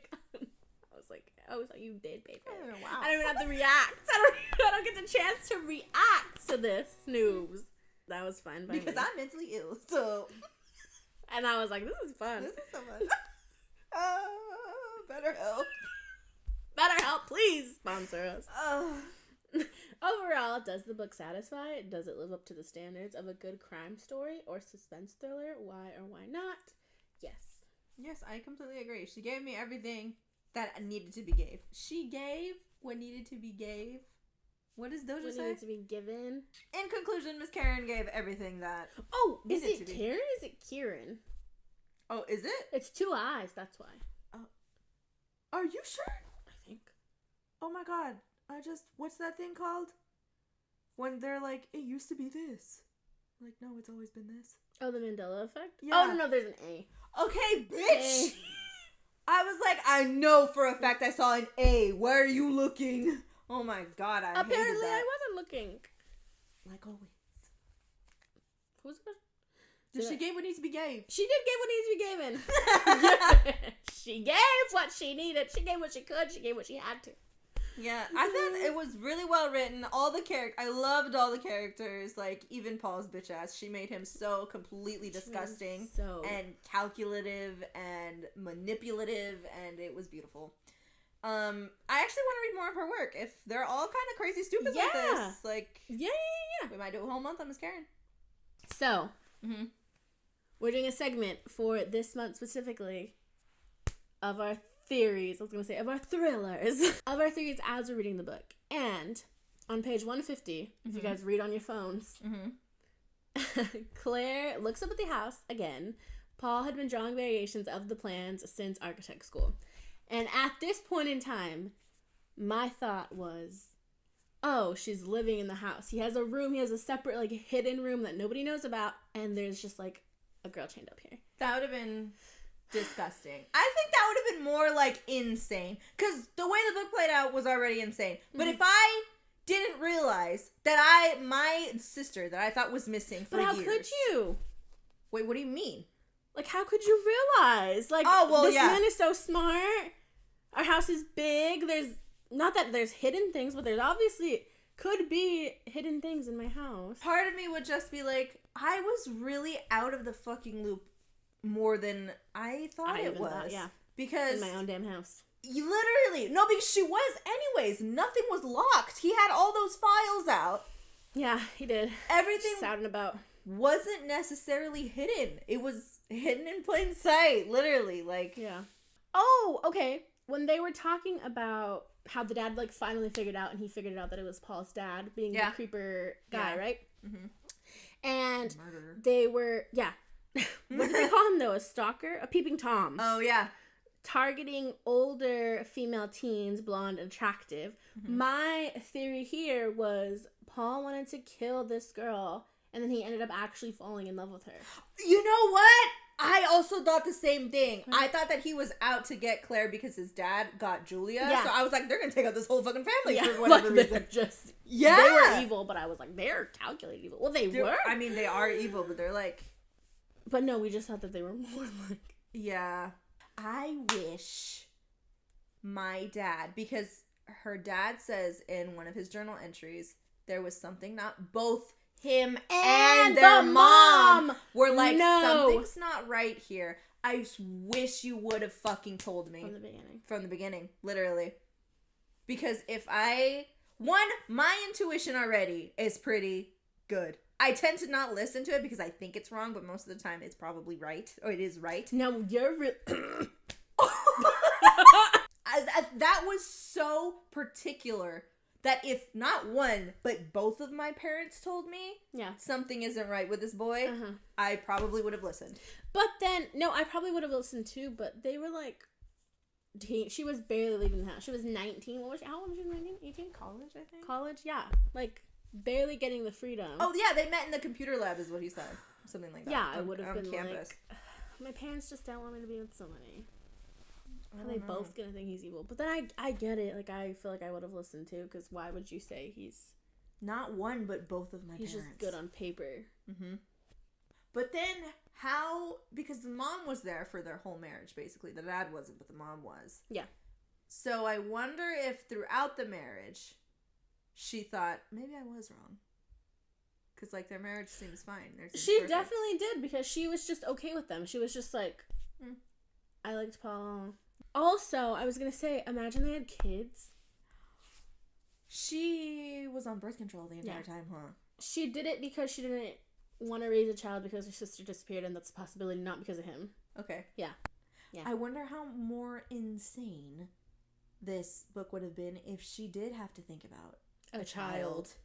[SPEAKER 2] was like, Oh, so you did, baby.
[SPEAKER 1] Oh, wow.
[SPEAKER 2] I don't even have to react. I don't get the chance to react to this news. That was fun by
[SPEAKER 1] because
[SPEAKER 2] me.
[SPEAKER 1] I'm mentally ill, so.
[SPEAKER 2] And I was like, this is fun.
[SPEAKER 1] This is so fun. BetterHelp.
[SPEAKER 2] BetterHelp, please sponsor us. Overall, does the book satisfy? Does it live up to the standards of a good crime story or suspense thriller? Why or why not? Yes.
[SPEAKER 1] Yes, I completely agree. She gave me everything that needed to be gave. She gave what needed to be gave. What does Doja say?
[SPEAKER 2] What needed to be given.
[SPEAKER 1] In conclusion, Miss Karin gave everything that.
[SPEAKER 2] Oh, is it Karin or is it Kieran?
[SPEAKER 1] Oh, is it?
[SPEAKER 2] It's 2 eyes, that's why.
[SPEAKER 1] Are you sure?
[SPEAKER 2] I think.
[SPEAKER 1] Oh my god. What's that thing called? When they're like, it used to be this. Like, no, it's always been this.
[SPEAKER 2] Oh, the Mandela effect?
[SPEAKER 1] Yeah.
[SPEAKER 2] Oh, no, there's an A.
[SPEAKER 1] Okay, bitch! I was like, I know for a fact I saw an A. Where are you looking? Oh my god,
[SPEAKER 2] Apparently,
[SPEAKER 1] hated that.
[SPEAKER 2] I wasn't looking.
[SPEAKER 1] Like always.
[SPEAKER 2] Who's good?
[SPEAKER 1] She gave what needs to be gave.
[SPEAKER 2] She did give what needs to be given. She gave what she needed. She gave what she could. She gave what she had to.
[SPEAKER 1] Yeah, I thought it was really well written. I loved all the characters. Like, even Paul's bitch ass. She made him so completely disgusting and calculative and manipulative, and it was beautiful. I actually want to read more of her work. If they're all kind of crazy stupid like this, like,
[SPEAKER 2] yeah,
[SPEAKER 1] we might do a whole month on Miss Karin.
[SPEAKER 2] So, we're doing a segment for this month specifically of our theories. I was going to say of our thrillers. Of our theories as we're reading the book. And on page 150, if you guys read on your phones, Claire looks up at the house again. Paul had been drawing variations of the plans since architect school. And at this point in time, my thought was, oh, she's living in the house. He has a room. He has a separate, like, hidden room that nobody knows about. And there's just, like, a girl chained up here.
[SPEAKER 1] That would have been disgusting. I think that would have been more, like, insane. Because the way the book played out was already insane. But if I didn't realize that my sister that I thought was missing for years. But how could
[SPEAKER 2] you?
[SPEAKER 1] Wait, what do you mean?
[SPEAKER 2] Like, how could you realize? Like, this man is so smart. Our house is big. There's, not that there's hidden things, but there's obviously could be hidden things in my house.
[SPEAKER 1] Part of me would just be like, I was really out of the fucking loop more than I thought it was. Because
[SPEAKER 2] in my own damn house.
[SPEAKER 1] Literally. No, because she was anyways. Nothing was locked. He had all those files out.
[SPEAKER 2] Yeah, he did.
[SPEAKER 1] Everything
[SPEAKER 2] just out and about.
[SPEAKER 1] Wasn't necessarily hidden. It was hidden in plain sight. Literally. Like.
[SPEAKER 2] Yeah. Oh, okay. When they were talking about how the dad, like, finally figured out, and he figured out that it was Paul's dad being the creeper guy, right? And murderer. They were, what did they call him, though? A stalker? A peeping Tom.
[SPEAKER 1] Oh, yeah.
[SPEAKER 2] Targeting older female teens, blonde and attractive. My theory here was Paul wanted to kill this girl, and then he ended up actually falling in love with her. You know what? I also thought the same thing. I thought that he was out to get Claire because his dad got Julia. Yeah. So I was like, they're going to take out this whole fucking family for whatever reason. They were evil, but I was like, they're calculated evil. Well, they were.
[SPEAKER 1] I mean, they are evil, but they're like...
[SPEAKER 2] But no, we just thought that they were more like...
[SPEAKER 1] Yeah. I wish my dad, because her dad says in one of his journal entries, there was something not both him and their mom were like, something's not right here. I wish you would have fucking told me. From the beginning, literally. Because my intuition already is pretty good. I tend to not listen to it because I think it's wrong, but most of the time it's probably right. Or it is right.
[SPEAKER 2] No, you're
[SPEAKER 1] that was so particular that if not one, but both of my parents told me something isn't right with this boy, I probably would have listened.
[SPEAKER 2] But then, no, I probably would have listened too, but they were like, she was barely leaving the house. She was 19. What was she? How old was she? 19? 18?
[SPEAKER 1] College, I think.
[SPEAKER 2] College, yeah. Like, barely getting the freedom.
[SPEAKER 1] Oh, yeah, they met in the computer lab is what he said. Something like that.
[SPEAKER 2] Yeah, I would have been campus. Like, my parents just don't want me to be with somebody. Are they both gonna think he's evil? But then I get it. Like, I feel like I would have listened too, because why would you say he's...
[SPEAKER 1] Not one, but both of my parents.
[SPEAKER 2] He's just good on paper.
[SPEAKER 1] But then, how... Because the mom was there for their whole marriage, basically. The dad wasn't, but the mom was.
[SPEAKER 2] Yeah.
[SPEAKER 1] So I wonder if throughout the marriage, she thought, maybe I was wrong. Because, like, their marriage seems fine.
[SPEAKER 2] She definitely did, because she was just okay with them. She was just like, I liked Paul. Also, I was going to say, imagine they had kids.
[SPEAKER 1] She was on birth control the entire time, huh?
[SPEAKER 2] She did it because she didn't want to raise a child because her sister disappeared, and that's a possibility, not because of him.
[SPEAKER 1] Okay.
[SPEAKER 2] Yeah.
[SPEAKER 1] I wonder how more insane this book would have been if she did have to think about
[SPEAKER 2] a child.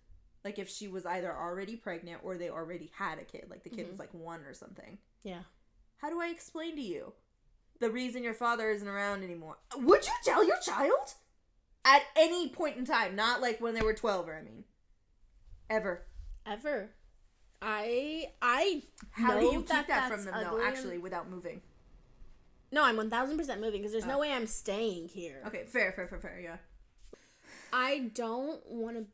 [SPEAKER 1] Like, if she was either already pregnant or they already had a kid. Like, the kid was, like, 1 or something.
[SPEAKER 2] Yeah.
[SPEAKER 1] How do I explain to you the reason your father isn't around anymore? Would you tell your child? At any point in time. Not, like, when they were 12, or I mean. Ever.
[SPEAKER 2] How
[SPEAKER 1] do you keep that from them, though, actually, without moving?
[SPEAKER 2] No, I'm 1,000% moving, because there's no way I'm staying here.
[SPEAKER 1] Okay, fair, yeah.
[SPEAKER 2] I don't want to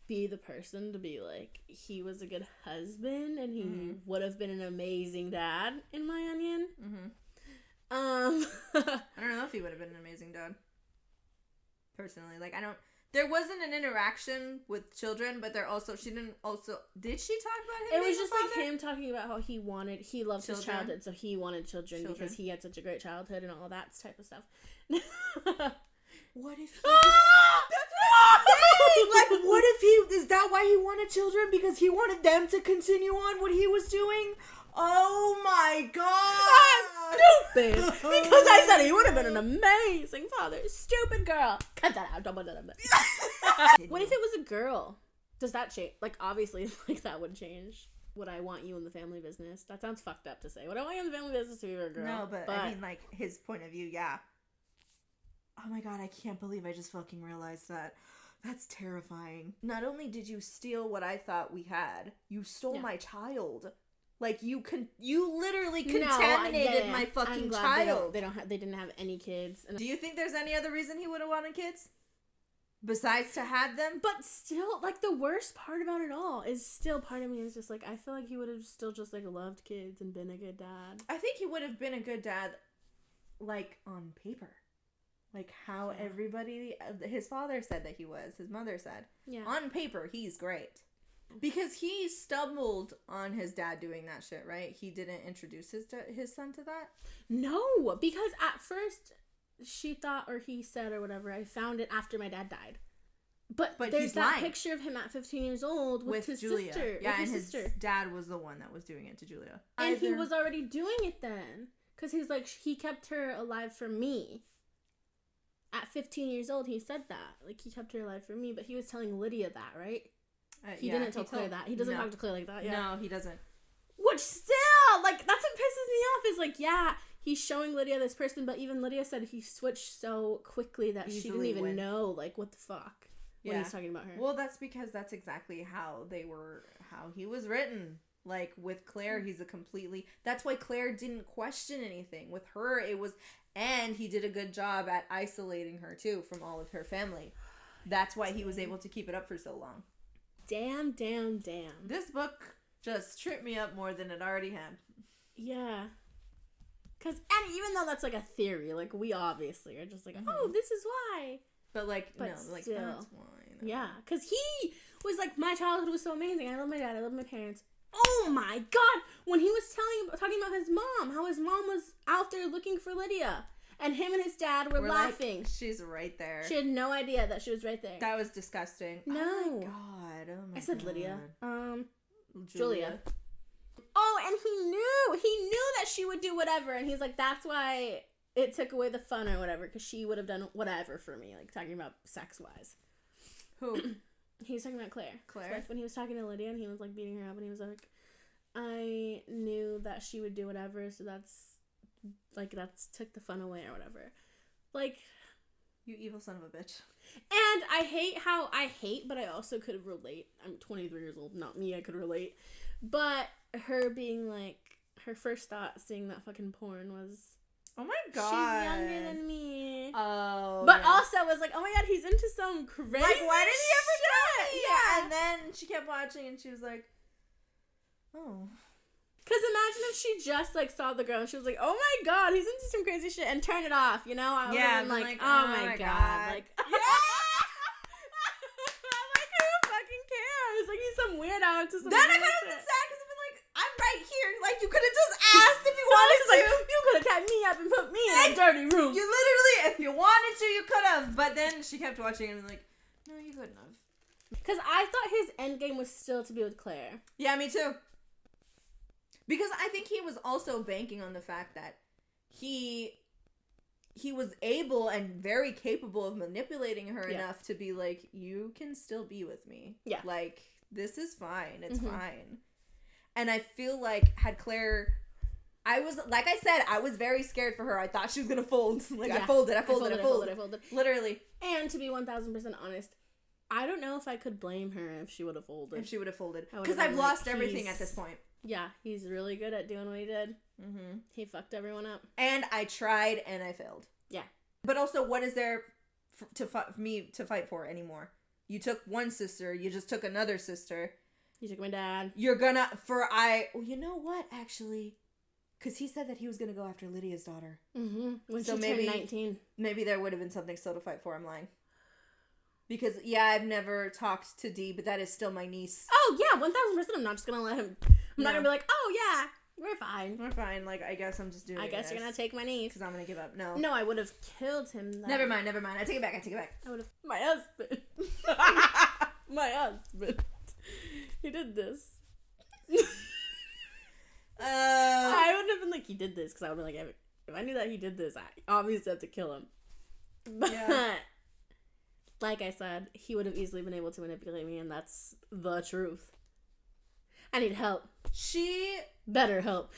[SPEAKER 2] be the person to be like, he was a good husband and he would have been an amazing dad, in my onion.
[SPEAKER 1] I don't know if he would have been an amazing dad. Personally, like, there wasn't an interaction with children, but did she talk about him?
[SPEAKER 2] It was just like him talking about how he loved his childhood, so he wanted children because he had such a great childhood and all that type of stuff.
[SPEAKER 1] What if he... That's what I'm saying! Like, what if is that why he wanted children? Because he wanted them to continue on what he was doing? Oh my god!
[SPEAKER 2] Stupid! Because I said he would have been an amazing father. Stupid girl. Cut that out. Don't put that in there. What if it was a girl? Does that change? Like, obviously, like, that would change. Would I want you in the family business? That sounds fucked up to say. Would I want you in the family business to be a girl?
[SPEAKER 1] No, but I mean, like, his point of view, yeah. Oh my god, I can't believe I just fucking realized that. That's terrifying. Not only did you steal what I thought we had, you stole my child. Like, you literally contaminated my fucking child.
[SPEAKER 2] They didn't have any kids.
[SPEAKER 1] Do you think there's any other reason he would have wanted kids? Besides to have them?
[SPEAKER 2] But still, like, the worst part about it all is still, part of me is just like, I feel like he would have still just, like, loved kids and been a good dad.
[SPEAKER 1] I think he would have been a good dad, like, on paper. Like, how everybody, his father said that he was, his mother said. Yeah. On paper, he's great. Because he stumbled on his dad doing that shit, right? He didn't introduce his son to that?
[SPEAKER 2] No, because at first she thought, or he said, or whatever, I found it after my dad died. But there's that picture of him at 15 years old with his
[SPEAKER 1] Julia.
[SPEAKER 2] sister.
[SPEAKER 1] Yeah, and his dad was the one that was doing it to Julia.
[SPEAKER 2] And he was already doing it then. Because he's like, he kept her alive for me. At 15 years old, he said that. Like, he kept her alive for me, but he was telling Lydia that, right? He didn't tell Claire that. He doesn't talk to Claire like that, yeah.
[SPEAKER 1] No, he doesn't.
[SPEAKER 2] Which still, like, that's what pisses me off, is like, yeah, he's showing Lydia this person, but even Lydia said he switched so quickly that she didn't even know, like, what the fuck when he's talking about her.
[SPEAKER 1] Well, that's because that's exactly how he was written. Like, with Claire, he's that's why Claire didn't question anything. With her, it was, and he did a good job at isolating her, too, from all of her family. That's why he was able to keep it up for so long.
[SPEAKER 2] Damn.
[SPEAKER 1] This book just tripped me up more than it already had.
[SPEAKER 2] Yeah. And even though that's, like, a theory, like, we obviously are just like, oh, this is why.
[SPEAKER 1] But, like, no, like,
[SPEAKER 2] still,
[SPEAKER 1] that's why. No.
[SPEAKER 2] Yeah, because he was like, my childhood was so amazing. I love my dad. I love my parents. Oh, my God. When he was talking about his mom, how his mom was out there looking for Lydia. And him and his dad were laughing.
[SPEAKER 1] Like, she's right there.
[SPEAKER 2] She had no idea that she was right there.
[SPEAKER 1] That was disgusting.
[SPEAKER 2] No.
[SPEAKER 1] Oh, my God. I
[SPEAKER 2] said Lydia.
[SPEAKER 1] Julia.
[SPEAKER 2] Oh, and he knew that she would do whatever. And he's like, that's why it took away the fun or whatever. Because she would have done whatever for me. Like, talking about sex-wise.
[SPEAKER 1] Who?
[SPEAKER 2] He was talking about Claire. Like, when he was talking to Lydia and he was, like, beating her up. And he was like, I knew that she would do whatever. So that's took the fun away or whatever. Like,
[SPEAKER 1] you evil son of a bitch.
[SPEAKER 2] And I hate, but I also could relate. I'm 23 years old, not me, I could relate. But her being like, her first thought seeing that fucking porn was,
[SPEAKER 1] oh my God,
[SPEAKER 2] she's younger than me.
[SPEAKER 1] Oh.
[SPEAKER 2] But also was like, oh my God, he's into some crazy
[SPEAKER 1] like, why did he ever tell me?
[SPEAKER 2] Yeah.
[SPEAKER 1] And then she kept watching and she was like, oh.
[SPEAKER 2] Because imagine if she just, like, saw the girl and she was like, oh my god, he's into some crazy shit, and turn it off, you know? I would have been like, oh my god. Like, yeah! I'm like, who fucking cares? Like, he's some weirdo into some
[SPEAKER 1] Then I could have been sad because I've been like, I'm right here. Like, you could have just asked if you wanted to.
[SPEAKER 2] Like, you could have tied me up and put me in a dirty room.
[SPEAKER 1] You literally, if you wanted to, you could have. But then she kept watching and like, no, you couldn't have.
[SPEAKER 2] Because I thought his end game was still to be with Claire.
[SPEAKER 1] Yeah, me too. Because I think he was also banking on the fact that he was able and very capable of manipulating her enough to be like, you can still be with me. Yeah. Like, this is fine. It's fine. And I feel like had Claire... like I said, I was very scared for her. I thought she was going to fold. Like, I folded. Literally.
[SPEAKER 2] And to be 1,000% honest, I don't know if I could blame her if she would have folded.
[SPEAKER 1] Because I've lost everything at this point.
[SPEAKER 2] Yeah, he's really good at doing what he did. Mm-hmm. He fucked everyone up.
[SPEAKER 1] And I tried and I failed. Yeah. But also, what is there for me to fight for anymore? You took one sister. You just took another sister.
[SPEAKER 2] You took my dad.
[SPEAKER 1] You're gonna... Well, you know what, actually... Because he said that he was going to go after Lydia's daughter.
[SPEAKER 2] Mm-hmm. When she turned 19.
[SPEAKER 1] Maybe there would have been something still to fight for. I'm lying. Because, yeah, I've never talked to Dee, but that is still my niece.
[SPEAKER 2] Oh, yeah, 1,000%. I'm not just going to let him... I'm not going to be like, oh, yeah, we're fine.
[SPEAKER 1] We're fine. Like, I guess I'm just doing
[SPEAKER 2] I guess you're going to take my niece.
[SPEAKER 1] Because I'm going to give up. No.
[SPEAKER 2] No, I would have killed him then.
[SPEAKER 1] Never mind. I take it back.
[SPEAKER 2] I would have... My husband. My husband. He did this. I wouldn't have been like, he did this, because I would have been like, if I knew that he did this, I obviously had to kill him. But, like I said, he would have easily been able to manipulate me, and that's the truth. I need help. Better help.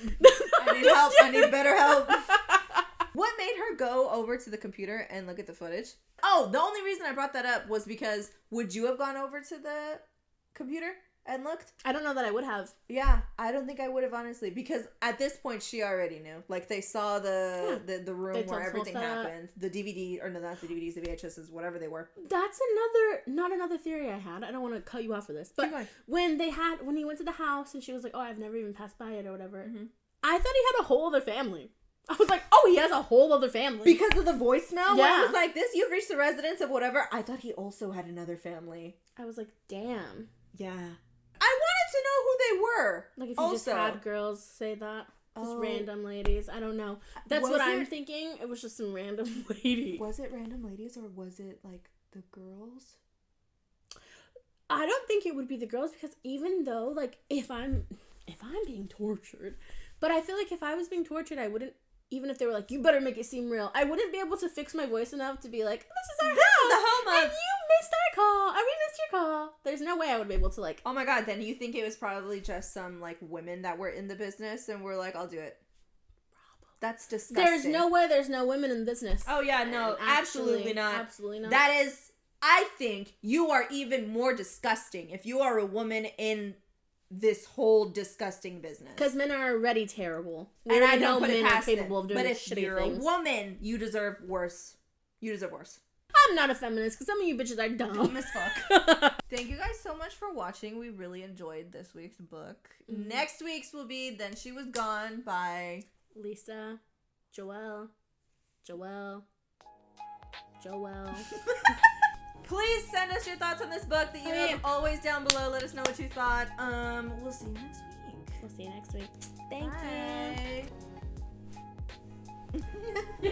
[SPEAKER 1] I need better help. What made her go over to the computer and look at the footage? Oh, the only reason I brought that up was because, would you have gone over to the computer and looked?
[SPEAKER 2] I don't know that I would have.
[SPEAKER 1] Yeah, I don't think I would have, honestly, because at this point she already knew. Like, they saw the room where everything happened. The DVD, or no, not the DVDs, the VHSs, whatever they were.
[SPEAKER 2] That's not another theory I had. I don't want to cut you off for this, but when he went to the house and she was like, oh, I've never even passed by it or whatever, I thought he had a whole other family. I was like, oh, he has a whole other family.
[SPEAKER 1] Because of the voicemail? Yeah. Where it was like, you've reached the residence of whatever. I thought he also had another family.
[SPEAKER 2] I was like, damn.
[SPEAKER 1] Yeah. I wanted to know who they were.
[SPEAKER 2] Like, if you just had girls say that. Just random ladies. I don't know. That's what I'm thinking. It was just some random lady.
[SPEAKER 1] Was it random ladies, or was it, like, the girls?
[SPEAKER 2] I don't think it would be the girls, because even though, like, if I'm being tortured, but I feel like if I was being tortured, I wouldn't, even if they were like, you better make it seem real, I wouldn't be able to fix my voice enough to be like, this is our house,
[SPEAKER 1] the home
[SPEAKER 2] and you missed our call, and we missed your call. There's no way I would be able to, like...
[SPEAKER 1] Oh my god, then you think it was probably just some, like, women that were in the business, and were like, I'll do it. That's disgusting.
[SPEAKER 2] There's no way there's no women in the business.
[SPEAKER 1] Oh yeah, no, absolutely not.
[SPEAKER 2] Absolutely not.
[SPEAKER 1] That is, I think, you are even more disgusting if you are a woman in this whole disgusting business.
[SPEAKER 2] Because men are already terrible. And I know men are capable of doing shitty things. But if you're a
[SPEAKER 1] woman, you deserve worse. You deserve worse.
[SPEAKER 2] I'm not a feminist, because some of you bitches are dumb.
[SPEAKER 1] Dumb as fuck. Thank you guys so much for watching. We really enjoyed this week's book. Mm-hmm. Next week's will be Then She Was Gone by...
[SPEAKER 2] Lisa. Jewell.
[SPEAKER 1] Please send us your thoughts on this book. The email is always down below. Let us know what you thought. We'll see you next week.
[SPEAKER 2] Thank you.